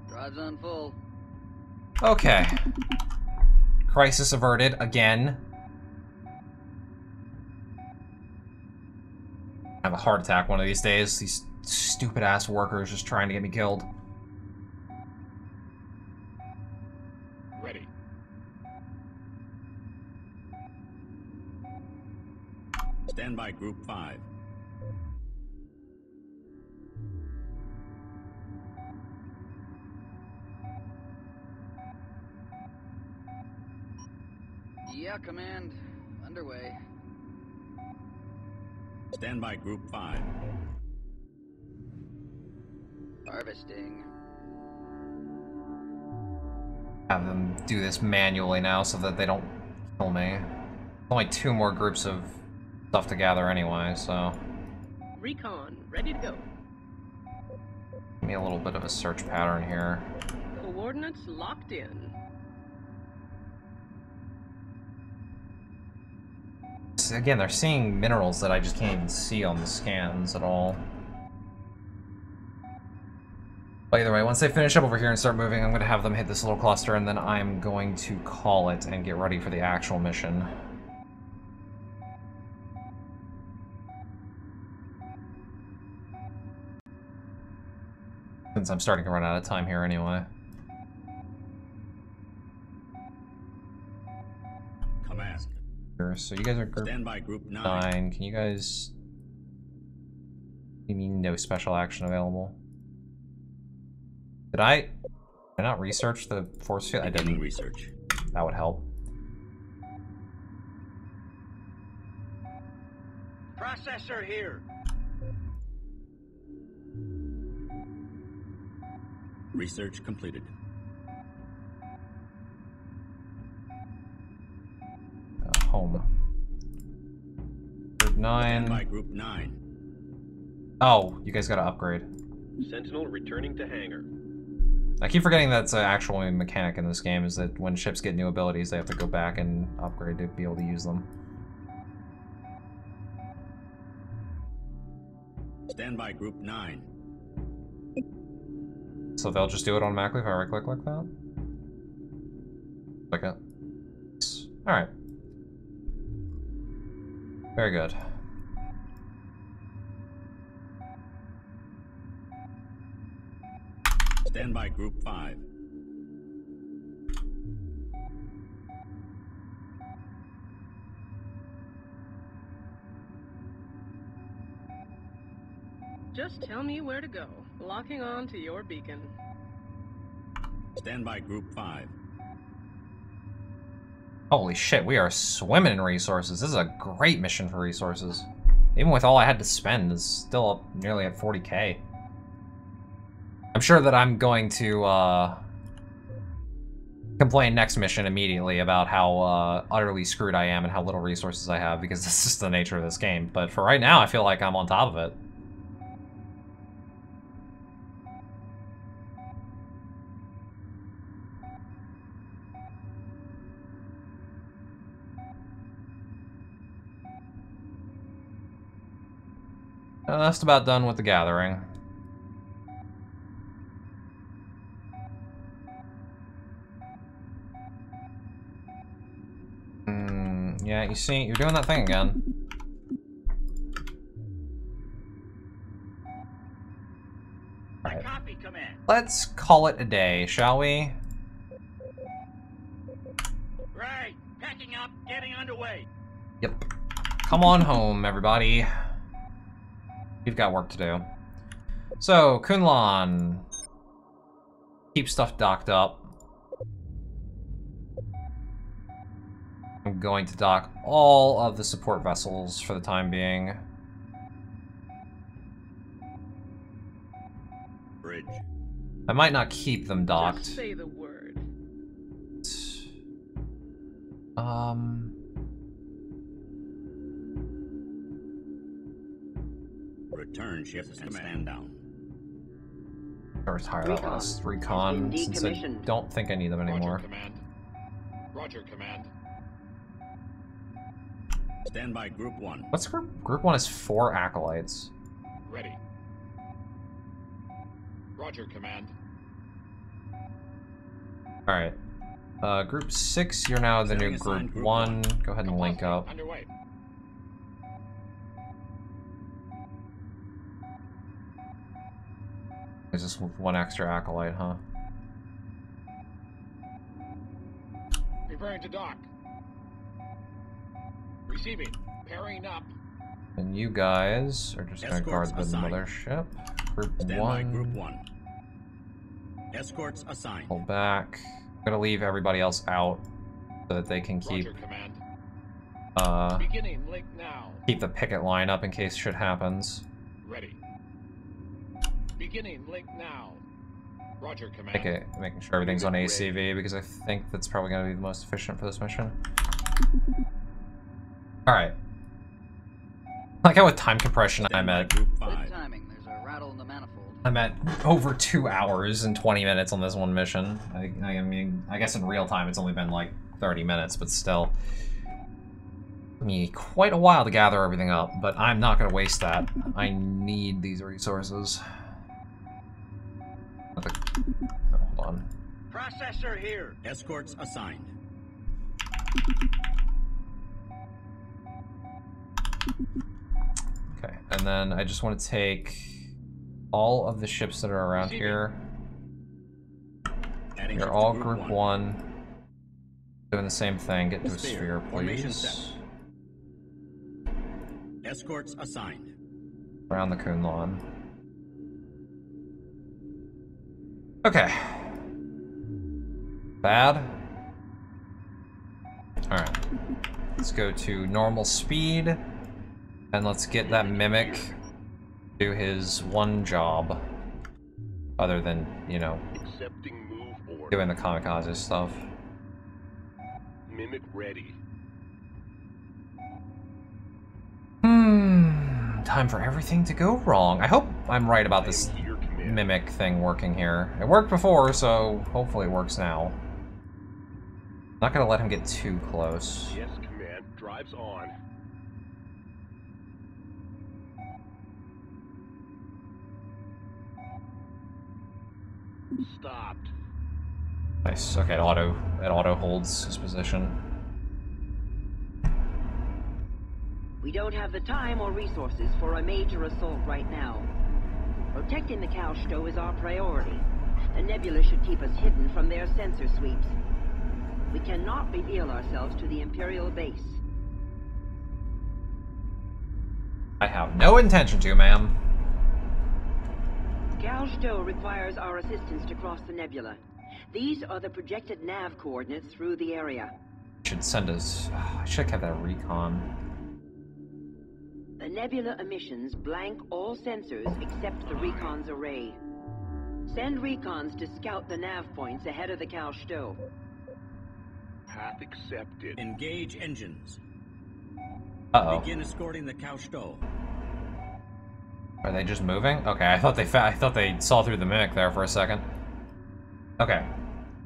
Drive's on full. Okay. Crisis averted again. I have a heart attack one of these days. These stupid ass workers just trying to get me killed. Ready. Stand by Group 5. Yeah, Command. Underway. Stand by Group 5. Harvesting. Have them do this manually now so that they don't kill me. Only 2 more groups of stuff to gather anyway, so... Recon, ready to go. Give me a little bit of a search pattern here. Coordinates locked in. Again, they're seeing minerals that I just can't even see on the scans at all. But either way, once they finish up over here and start moving, I'm going to have them hit this little cluster, and then I'm going to call it and get ready for the actual mission. Since I'm starting to run out of time here anyway. Command. So you guys are group Stand by Group 9. 9. Can you guys... You mean no special action available? Did I not research the force field? I Beginning didn't. research. That would help. Processor here. Research completed. Home. Group Stand by 9. Group 9. Oh, you guys gotta upgrade. Sentinel returning to hangar. I keep forgetting that's an actual mechanic in this game, is that when ships get new abilities, they have to go back and upgrade to be able to use them. Stand by Group 9. So they'll just do it automatically if I right-click like that? Like it. Alright. Very good. Stand by Group 5. Just tell me where to go. Locking on to your beacon. Stand by Group 5. Holy shit, we are swimming in resources. This is a great mission for resources. Even with all I had to spend, it's still up nearly at 40k. I'm sure that I'm going to complain next mission immediately about how utterly screwed I am and how little resources I have, because this is the nature of this game. But for right now, I feel like I'm on top of it. Just about done with the gathering. Yeah, you see, you're doing that thing again. Alright. Copy, Command. Let's call it a day, shall we? Right. Packing up, getting underway. Yep. Come on home, everybody. We've got work to do. So, Kunlan. Keep stuff docked up. I'm going to dock all of the support vessels for the time being. Bridge. I might not keep them docked. Just say the word. Return ship and stand down. I retired that last recon since I don't think I need them anymore. Roger, Command. Roger, Command. Stand by Group 1. What's group? Group 1 is 4 acolytes. Ready. Roger, Command. Alright. Group 6, you're now the new Group 1. Go ahead and link up. Underway. Is this with 1 extra acolyte, huh? Preparing to dock. Receiving. Pairing up. And you guys are just gonna guard the Assigned. mothership. Group Stand 1. by Group 1. Escorts assigned. Pull back. I'm gonna leave everybody else out so that they can keep Roger, Command. Beginning link now. keep the picket line up in case shit happens. Ready. Beginning link now. Roger, Command. Making sure everything's on ACV because I think that's probably gonna be the most efficient for this mission. Alright. Like how with time compression I'm at Good timing. There's a rattle in the manifold. I'm at over 2 hours and 20 minutes on this one mission. I mean, I guess in real time it's only been like 30 minutes, but still. Took me quite a while to gather everything up, but I'm not gonna waste that. I need these resources. Hold on. Processor here. Escorts assigned. Okay, and then I just want to take all of the ships that are around here. You're all Group 1. Doing the same thing. Get to a sphere, please. Escorts assigned. Around the Kunlun. Okay. Bad. Alright. Let's go to normal speed. And let's get that Mimic do his one job. Other than, you know, Accepting move order. doing the kamikaze stuff. Mimic ready. Time for everything to go wrong. I hope I'm right about this Mimic thing working here. It worked before, so hopefully it works now. Not gonna let him get too close. Yes, Command. Drives on. Stopped. Nice. Okay, it auto holds his position. We don't have the time or resources for a major assault right now. Protecting the Kalsto is our priority. The Nebula should keep us hidden from their sensor sweeps. We cannot reveal ourselves to the Imperial base. I have no intention to, ma'am. Kalsto requires our assistance to cross the Nebula. These are the projected nav coordinates through the area. Should send us. I should have kept that recon. The Nebula emissions blank all sensors except the recon's array. Send recons to scout the nav points ahead of the Kalsto. Path accepted. Engage engines. Uh-oh. Begin escorting the Kalsto. Are they just moving? Okay, I thought they saw through the Mimic there for a second. Okay.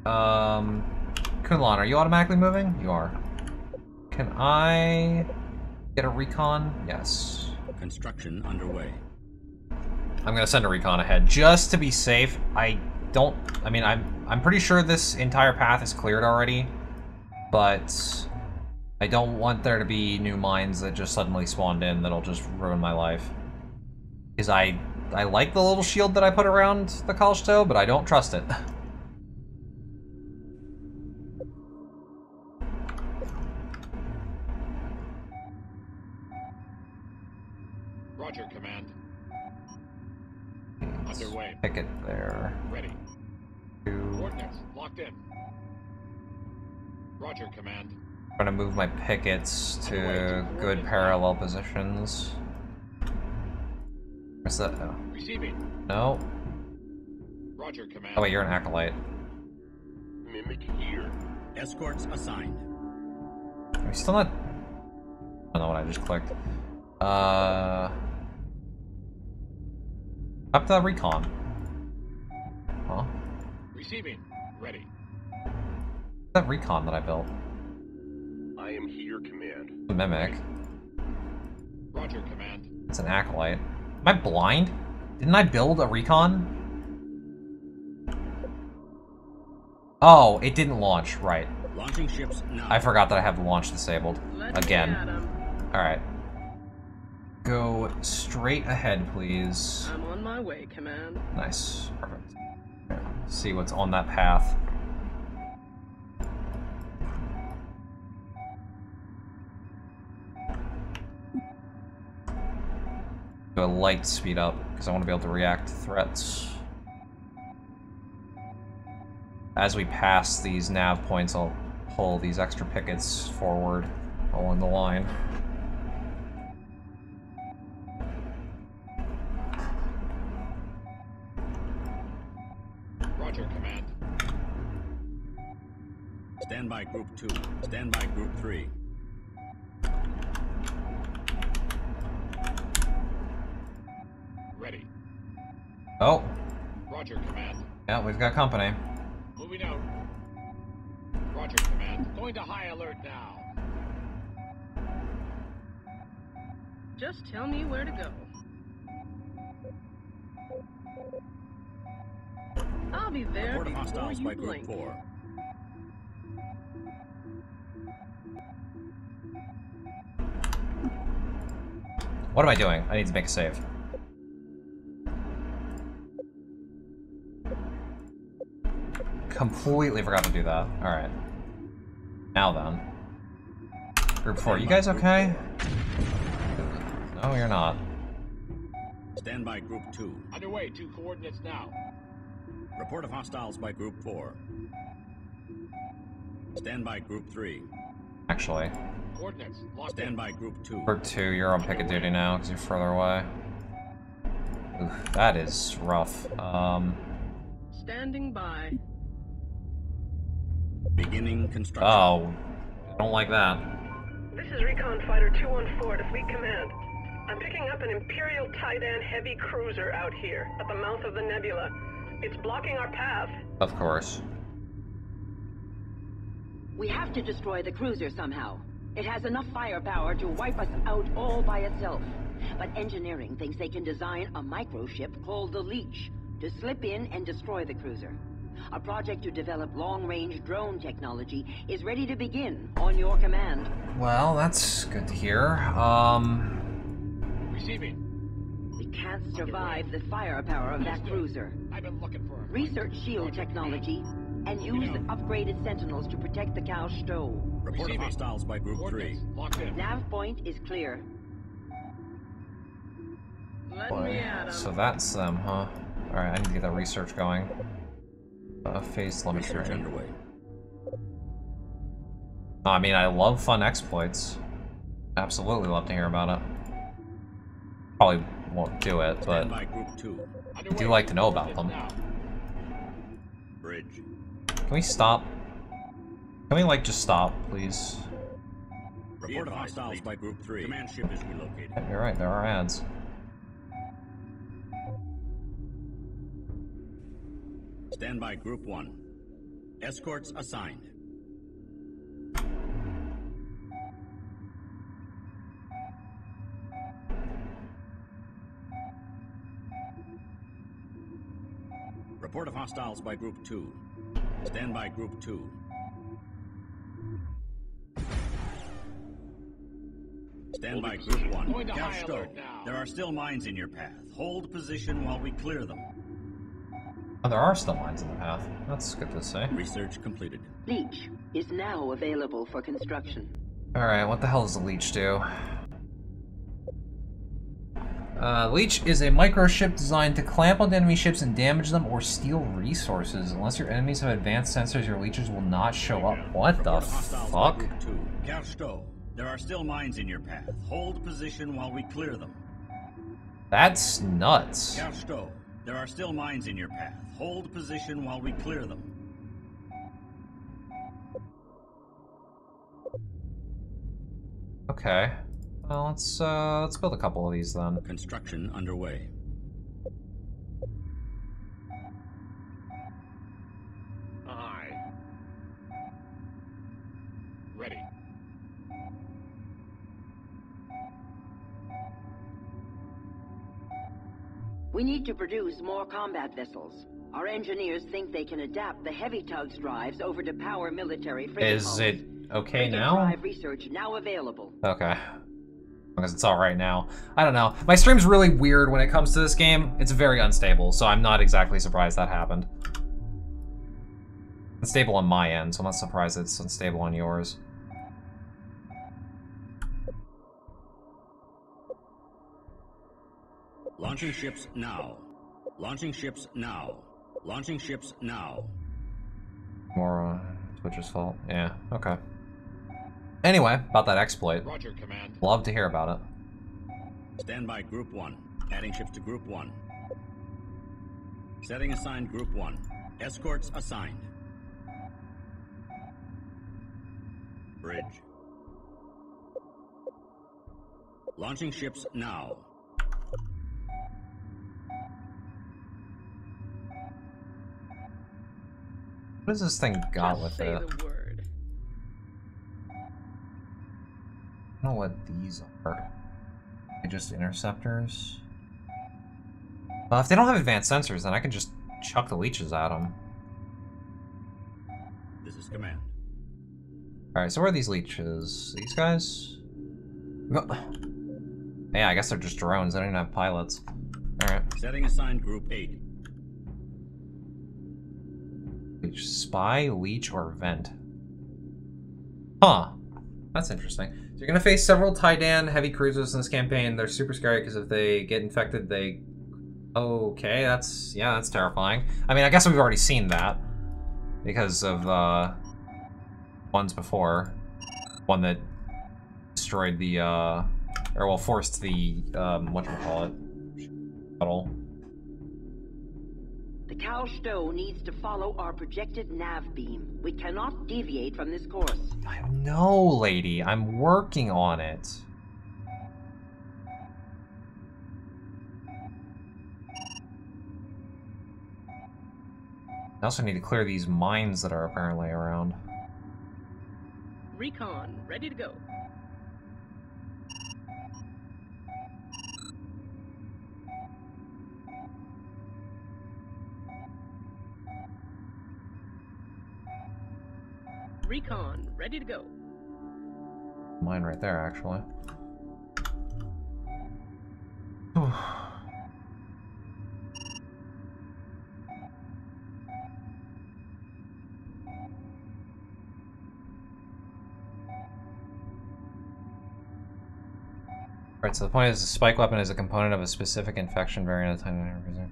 Kunlun, are you automatically moving? You are. Can I get a recon? Yes. Construction underway. I'm gonna send a recon ahead just to be safe. I'm pretty sure this entire path is cleared already, but I don't want there to be new mines that just suddenly spawned in that'll just ruin my life. Because I like the little shield that I put around the Kalsto, but I don't trust it. Roger, Command. Underway. Pick it there. Ready. Coordinates locked in. Roger, Command. I'm gonna move my pickets to good parallel positions. Where's that? Oh. Receiving. No. Roger, Command. Oh wait, you're an acolyte. Mimic here. Escorts assigned. we still not... I don't know what I just clicked. Up to that recon. Huh? Receiving. Ready. That recon that I built. I am here, Command. The Mimic. Roger, Command. It's an Acolyte. Am I blind? Didn't I build a recon? Oh, it didn't launch, right. Launching ships now. I forgot that I have the launch disabled. Again. Alright. Go straight ahead, please. I'm on my way, Command. Nice. Perfect. Yeah. See what's on that path. Do a light speed up, because I want to be able to react to threats. As we pass these nav points, I'll pull these extra pickets forward along the line. Roger, Command. Stand by Group 2. Stand by Group 3. Ready. Oh. Roger, Command. Yeah, we've got company. Moving out. Roger, Command. Going to high alert now. Just tell me where to go. I'll be there Report of before hostiles you by Group blink. 4. What am I doing? I need to make a save. Completely forgot to do that. Alright. Now then. Group 4, you guys okay? No, you're not. Stand by Group 2. Underway, 2 coordinates now. Report of hostiles by Group 4. Stand by Group 3. Actually. Coordinates locked Stand in. by Group 2. Group 2, you're on picket duty now because you're further away. Oof, that is rough. Standing by. Beginning construction. Oh. I don't like that. This is Recon Fighter 214 to Fleet Command. I'm picking up an Imperial Titan heavy cruiser out here at the mouth of the Nebula. It's blocking our path. Of course. We have to destroy the cruiser somehow. It has enough firepower to wipe us out all by itself. But engineering thinks they can design a microship called the Leech to slip in and destroy the cruiser. A project to develop long-range drone technology is ready to begin on your command. Well, that's good to hear. Receiving. We can't survive the firepower of that cruiser. I've been looking for a Research shield technology and use the upgraded sentinels to protect the cow stow. Report of hostiles by Group 3. coordinates locked in. Nav point is clear. Let me at 'em. So that's them, huh? Alright, I need to get that research going. Phase Research telemetry. underway. I mean, I love fun exploits. Absolutely love to hear about it. Probably won't do it, but Stand by Group 2. I do like to know about them. Now. Bridge. Can we stop? Can we, like, just stop, please? Report of hostiles by Group 3. Command ship is relocated. You're right, there are ads. Stand by Group 1. Escorts assigned. Report of hostiles by Group 2. Stand by Group 2. Stand by Group 1. Going to high Cash stow. alert now. There are still mines in your path. Hold position while we clear them. Oh, there are still mines in the path. That's good to say. Research completed. Leech is now available for construction. Alright, what the hell does the Leech do? Leech is a microship designed to clamp onto enemy ships and damage them or steal resources. Unless your enemies have advanced sensors, your leeches will not show up. What the Report of hostiles by fuck? Group 2. Cash stow. There are still mines in your path. Hold position while we clear them. That's nuts. Cash stow. There are still mines in your path. Hold position while we clear them. Okay. Well, let's build a couple of these then. Construction underway. Aye. Ready. We need to produce more combat vessels. Our engineers think they can adapt the heavy tugs drives over to power military frigate Is hulls. it okay Frigate now? drive research now available. Okay. Because it's alright now. I don't know. My stream's really weird when it comes to this game. It's very unstable, so I'm not exactly surprised that happened. It's stable on my end, so I'm not surprised it's unstable on yours. Launching ships now. Launching ships now. Launching ships now. More Twitch's fault. Yeah, okay. Anyway, about that exploit. Roger, Command. Love to hear about it. Stand by Group 1. Adding ships to Group 1. Setting assigned Group 1. Escorts assigned. Bridge. Launching ships now. What has this thing got Just with say it? the word. I don't know what these are. They just interceptors? Well, if they don't have advanced sensors, then I can just chuck the leeches at them. This is command. Alright, so where are these leeches? These guys? No. Yeah, I guess they're just drones. They don't even have pilots. Alright. Setting assigned Group 8. Leech. Spy, leech, or vent? Huh. That's interesting. So you're gonna face several Tidan heavy cruisers in this campaign. They're super scary because if they get infected, they... Okay, that's terrifying. I mean, I guess we've already seen that. Because of, ones before. One that destroyed the, or, well, forced the, whatchamacallit? Shuttle. The Cow Stowe needs to follow our projected nav beam. We cannot deviate from this course. I know, lady. I'm working on it. I also need to clear these mines that are apparently around. Recon, ready to go. Recon, ready to go. Mine right there, actually. Right, so the point is the spike weapon is a component of a specific infection variant of time.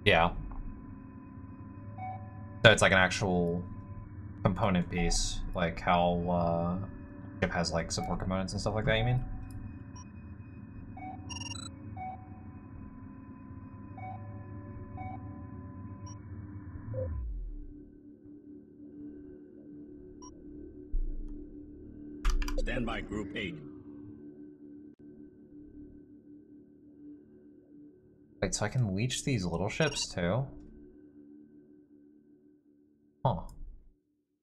Yeah. So it's like an actual component piece, like how ship has like support components and stuff like that, you mean? Stand by Group 8. Wait, so I can leech these little ships too? Huh. What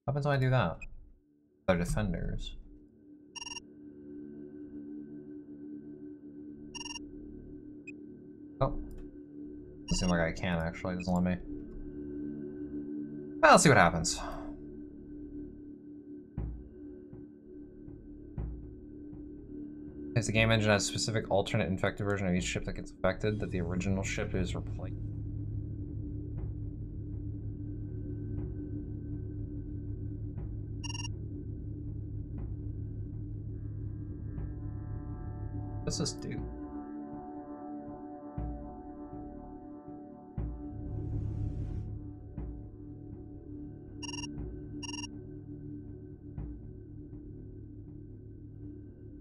happens when I do that? They're defenders. Oh. Doesn't seem like I can actually, it doesn't let me. Well, let's see what happens. If the game engine has a specific alternate infected version of each ship that gets affected, that the original ship is replaced. What does this do?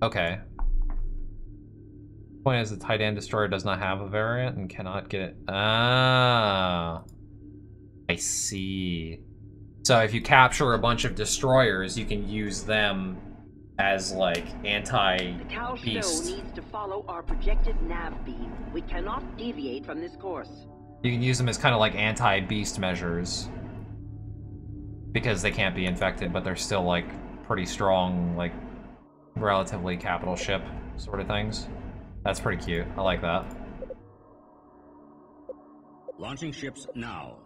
Okay. Point is the Titan destroyer does not have a variant and cannot get it. Ah, I see. So if you capture a bunch of destroyers, you can use them as like The cow show anti-beast. needs to follow our projected nav beam. We cannot deviate from this course. You can use them as kind of like anti-beast measures. Because they can't be infected, but they're still like pretty strong, like relatively capital ship sort of things. That's pretty cute. I like that. Launching ships now.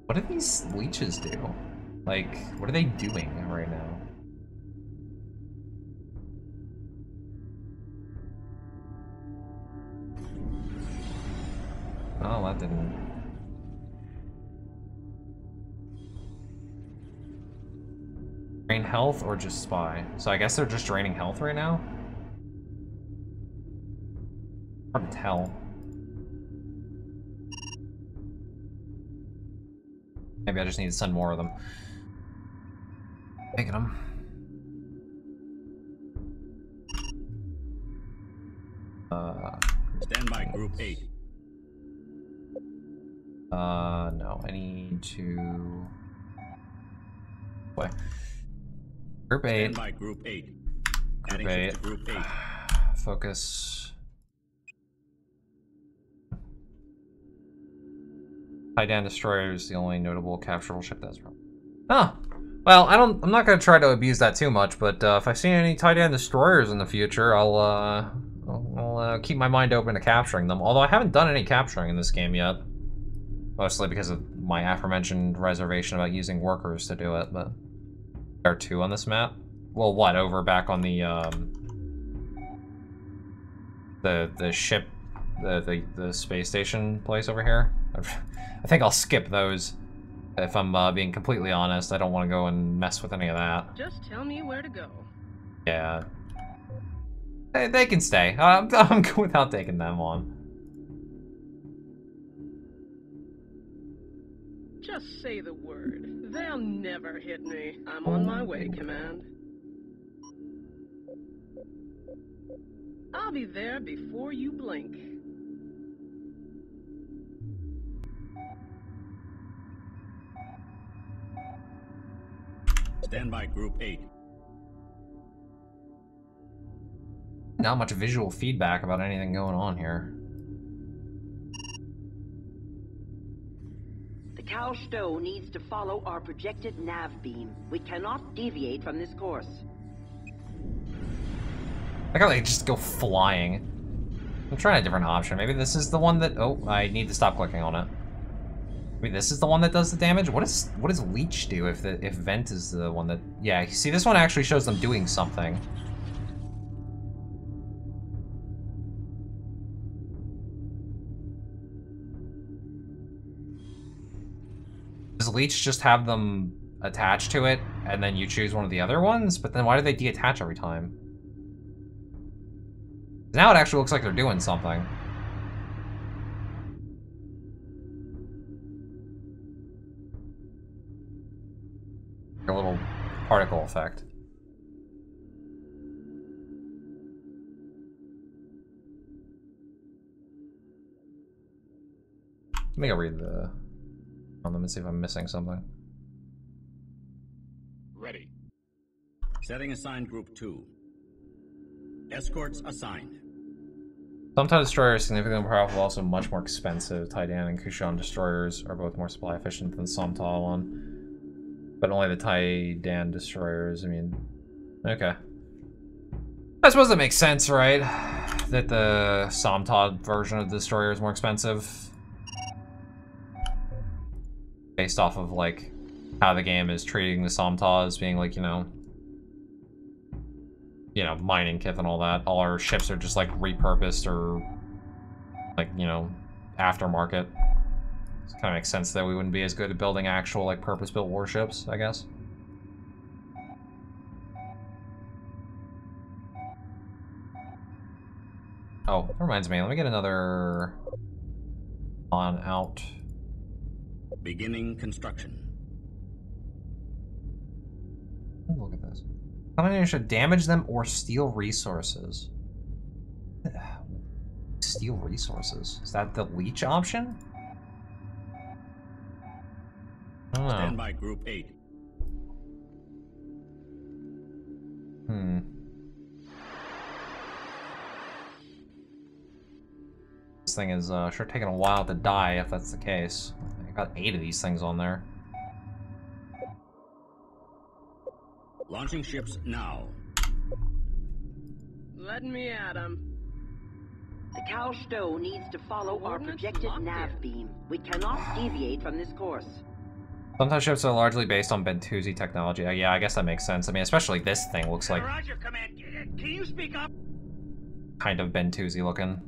What do these leeches do? Like, what are they doing right now? Oh, that didn't... Drain health or just spy? So I guess they're just draining health right now? Hard to tell. Maybe I just need to send more of them. Making them. Stand by Group 8. No, I need to... What? Group 8. Stand by Group 8. Group Adding 8. ships to Group 8. Focus. Titan Destroyer is the only notable capturable ship that's from. Oh, well, I'm not gonna try to abuse that too much, but if I see any Titan Destroyers in the future, I'll keep my mind open to capturing them. Although I haven't done any capturing in this game yet, mostly because of my aforementioned reservation about using workers to do it. But there are 2 on this map. Well, what over back on the ship, the space station place over here. I think I'll skip those. If I'm being completely honest, I don't want to go and mess with any of that. Just tell me where to go. Yeah. They can stay. I'm good without taking them on. Just say the word. They'll never hit me. I'm on my way, Command. I'll be there before you blink. Stand by Group 8. Not much visual feedback about anything going on here. The cow stow needs to follow our projected nav beam. We cannot deviate from this course. I gotta just go flying. I'm trying a different option. Maybe this is the one that... Oh, I need to stop clicking on it. Maybe this is the one that does the damage? What does Leech do if Vent is the one that... Yeah, see, this one actually shows them doing something. Does Leech just have them attached to it, and then you choose one of the other ones? But then why do they detach every time? Now it actually looks like they're doing something. A little particle effect. Let me go read on them and see if I'm missing something. Ready. Setting assigned Group 2. Escorts assigned. Sometimes destroyers significantly more powerful, also much more expensive. Titan and Kushan destroyers are both more supply efficient than the Somtal one. But only the Titan destroyers, I mean... Okay. I suppose that makes sense, right? That the Somtal version of the destroyer is more expensive. Based off of, like, how the game is treating the Somtal as being, like, you know, mining kit and all that. All our ships are just, like, repurposed or, like, you know, aftermarket. It kind of makes sense that we wouldn't be as good at building actual, like, purpose-built warships, I guess. Oh, that reminds me. Let me get another on out. Beginning construction. Look at this. Somebody should damage them or steal resources. Steal resources. Is that the leech option? I don't know. Stand by Group 8. thing is sure taking a while to die if that's the case. I got 8 of these things on there. Launching ships now. Let me at him. The Cow Stow needs to follow our projected nav beam. We cannot deviate from this course. Sometimes ships are largely based on Bentusi technology. Yeah, I guess that makes sense. I mean, especially this thing looks like Roger, Command. Can you speak up? kind of Bentusi looking.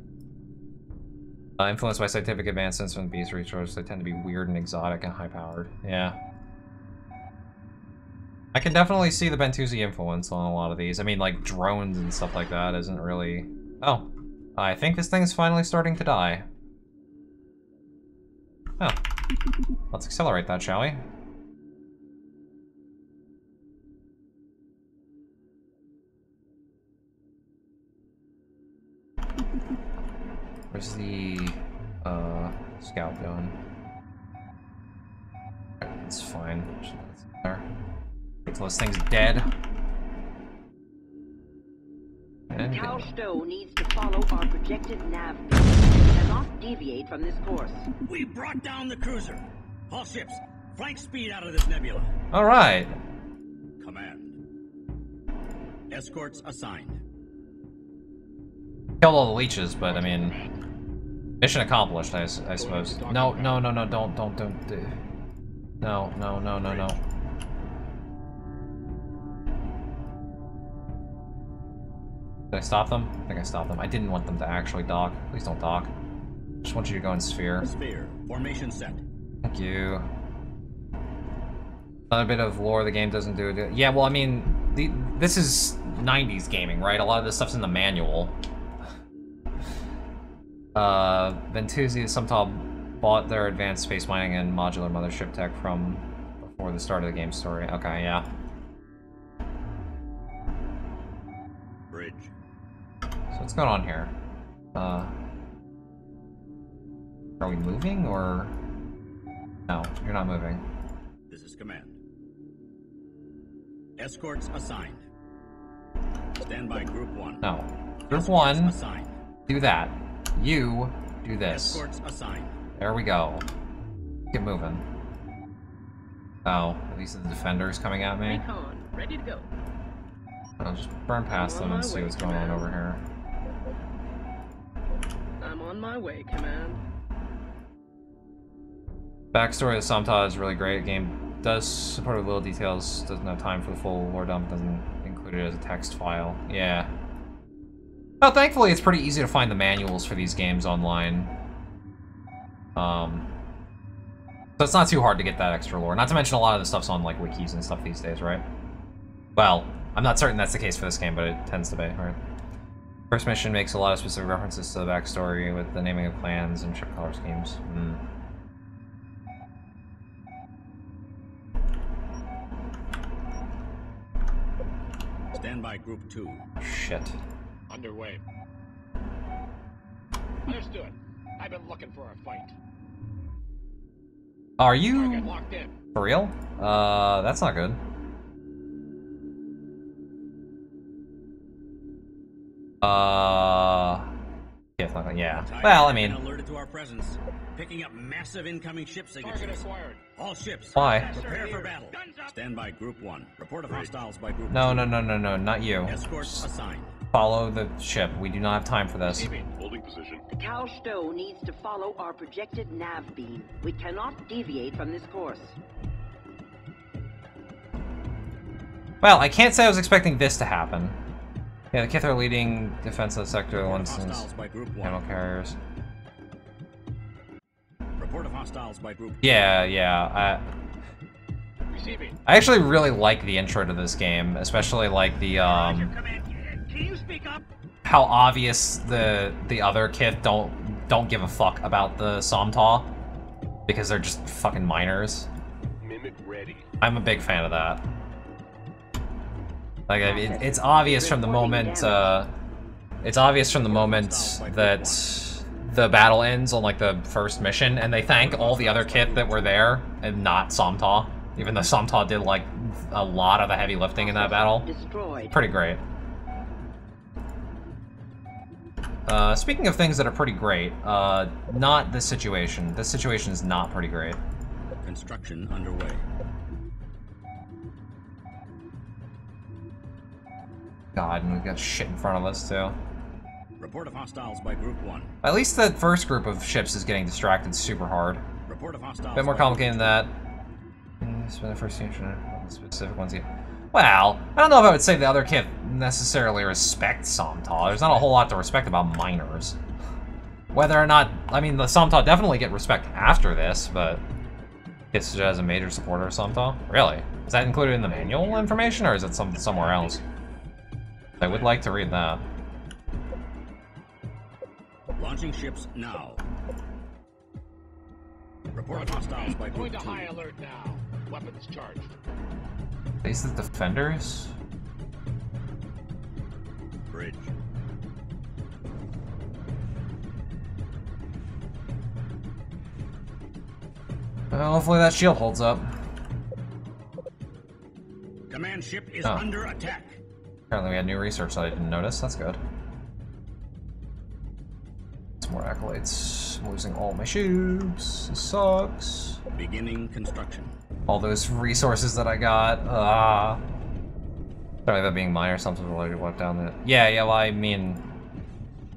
Influenced by scientific advancements from the beast resources, they tend to be weird and exotic and high-powered. Yeah. I can definitely see the Bentusi influence on a lot of these. I mean, like, drones and stuff like that isn't really... Oh. I think this thing's finally starting to die. Oh. Let's accelerate that, shall we? Where's the scout going? It's fine. It's there. Wait till this thing's dead. The Cow Stow needs to follow our projected nav beam. We cannot deviate from this course. We brought down the cruiser. All ships, flank speed out of this nebula. All right. Command. Escorts assigned. Killed all the leeches, but I mean, mission accomplished. I suppose. No, no, no, no! Don't do. No, no, no, no, no. Did I stop them? I think I stopped them. I didn't want them to actually dock. Please don't dock. Just want you to go in sphere. Sphere. Formation set. Thank you. Another bit of lore the game doesn't do. Yeah, well, I mean, this is 90s gaming, right? A lot of this stuff's in the manual. Bentusi, Sumtal bought their advanced space mining and modular mothership tech from before the start of the game story. Okay, yeah. Bridge. So what's going on here? Are we moving or? No, you're not moving. This is command. Escorts assigned. Stand by group 1. No. Group Escorts 1, assigned. do that. You do this. Escorts assigned. There we go. Get moving. Oh, are these the defenders coming at me? Recon, ready to go. I'll just burn past them and see what's going on over here. I'm on my way, Command. Backstory of Samta is really great. Game does support with little details, doesn't have time for the full lore dump, doesn't include it as a text file. Yeah. Well, thankfully it's pretty easy to find the manuals for these games online. So it's not too hard to get that extra lore. Not to mention a lot of the stuff's on like wikis and stuff these days, right? Well, I'm not certain that's the case for this game, but it tends to be, right? First mission makes a lot of specific references to the backstory with the naming of clans and ship color schemes. Stand by group 2. Shit. Underway. Understood. I've been looking for a fight. Are Target you locked in. for real? That's not good. Yeah. Well, I mean, Alerted to our presence. Picking up massive incoming ship Target signatures. acquired. All ships. why? Prepare for battle. Stand by group 1. Report of hostiles by group 2. No, no, no, no, no, not you. Escorts assigned. Follow the ship. We do not have time for this. Receiving. Holding position. The Cow Stow needs to follow our projected nav beam. We cannot deviate from this course. Well, I can't say I was expecting this to happen. Yeah, the Kith are leading defensive sector once since Hostiles by group 1. ammo carriers. Report of hostiles by group 2. Yeah. Receiving. I actually really like the intro to this game, especially like the Roger, Command. Can you speak up? how obvious the other Kith don't give a fuck about the Somtaw because they're just fucking miners. Mimic ready. I'm a big fan of that. Like, it's obvious from the moment, that the battle ends on, like, the first mission, and they thank all the other Kith that were there, and not Somtaw, even though Somtaw did, like, a lot of the heavy lifting in that battle. Destroyed. Pretty great. Speaking of things that are pretty great, not this situation. This situation is not pretty great. Construction underway. God, and we've got shit in front of us, too. Report of hostiles by Group 1. At least the first group of ships is getting distracted super hard. Report of hostiles. A bit more complicated than that. Spend the first specific ones here. Well, I don't know if I would say the other kith necessarily respect Somta. There's not a whole lot to respect about miners. Whether or not, I mean, the Somta definitely get respect after this, but it's as a major supporter of Somta. Really? Is that included in the manual information, or is it somewhere else? I would like to read that. Launching ships now. Report of hostiles by Going Group to 2. high alert now. Weapons charged. These the defenders? Bridge. Well, hopefully that shield holds up. Command ship is Oh. under attack. Apparently we had new research that I didn't notice. That's good. Some more accolades. I'm losing all my ships. This sucks. Beginning construction. All those resources that I got. Sorry about being mine or something related to what down there. Yeah, well, I mean,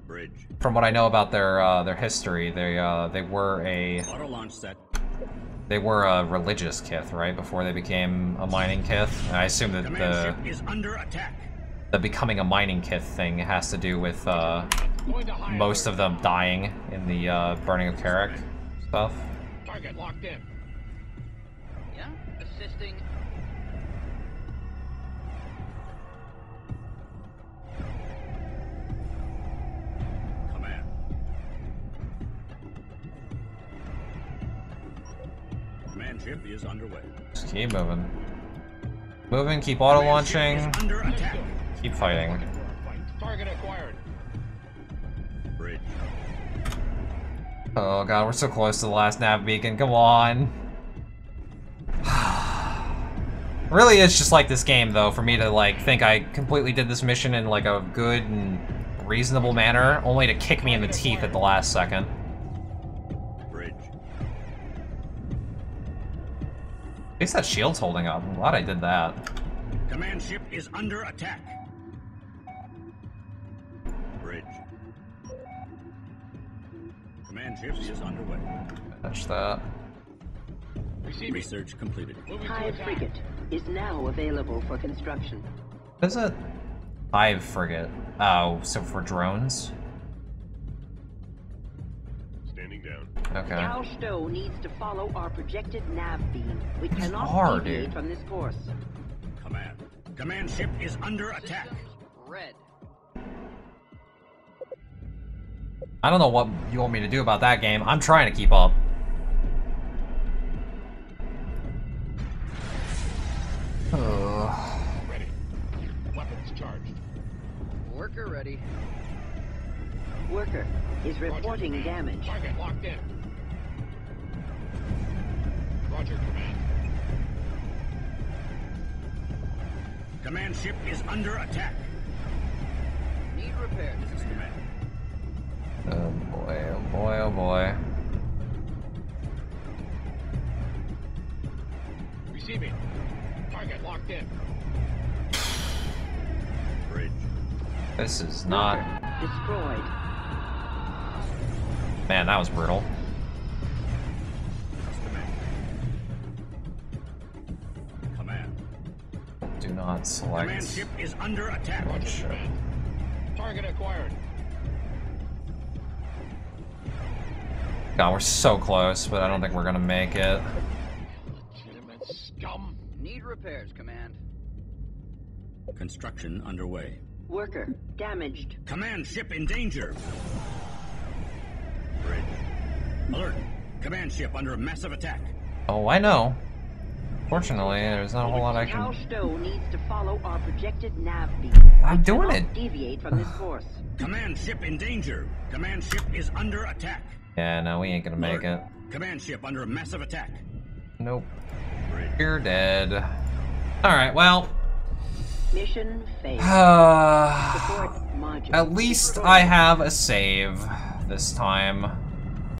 Bridge. from what I know about their history, they were a Auto launch set. they were a religious kith, right? Before they became a mining kith. And I assume that Command ship is under attack. the becoming a mining kith thing has to do with Going to high most alert of them now. dying in the burning of Carrick stuff. Target locked in. Yeah? Assisting. Command. Command ship is underway. Just keep moving. Moving, keep auto launching, Command ship is under attack. keep fighting. Target acquired. Bridge. Oh god, we're so close to the last nav beacon, come on. Really is just like this game though, for me to like think I completely did this mission in like a good and reasonable manner, only to kick me in the teeth at the last second. Bridge. At least that shield's holding up. I'm glad I did that. Command ship is under attack. Bridge. Command ship is underway. Finish that. Receiving. Research completed. Moving to Hive attack. frigate is now available for construction. What is it? Hive frigate. Oh, so for drones? Standing down. Okay. Cal Stowe needs to follow our projected nav beam. We cannot are, deviate dude. from this course. Command. Command ship is under attack. Systems red. I don't know what you want me to do about that game. I'm trying to keep up. Ready. Weapons charged. Worker ready. Worker is Roger, reporting command. damage. Target locked in. Roger, command. Command ship is under attack. Need repairs. This is command. Oh boy, oh boy, oh boy. Receiving. Target locked in. Bridge. This is not... Destroyed. Man, that was brutal. This is command. Command. Do not select... Command ship is under attack. Roger, shit. command. Target acquired. God, we're so close, but I don't think we're gonna make it. Legitimate scum. Need repairs, command. Construction underway. Worker damaged. Command ship in danger. Bridge. Alert. Command ship under massive attack. Oh, I know. Fortunately, there's not a whole lot I Cal can... Stowe needs to follow our projected nav beam. I'm We doing cannot it. Deviate from this course. Command ship in danger. Command ship is under attack. Yeah, no, we ain't gonna make it. Alert. Command ship under massive attack. Nope. Bridge. You're dead. Alright, well... Mission failed. Support module. At least I have a save this time.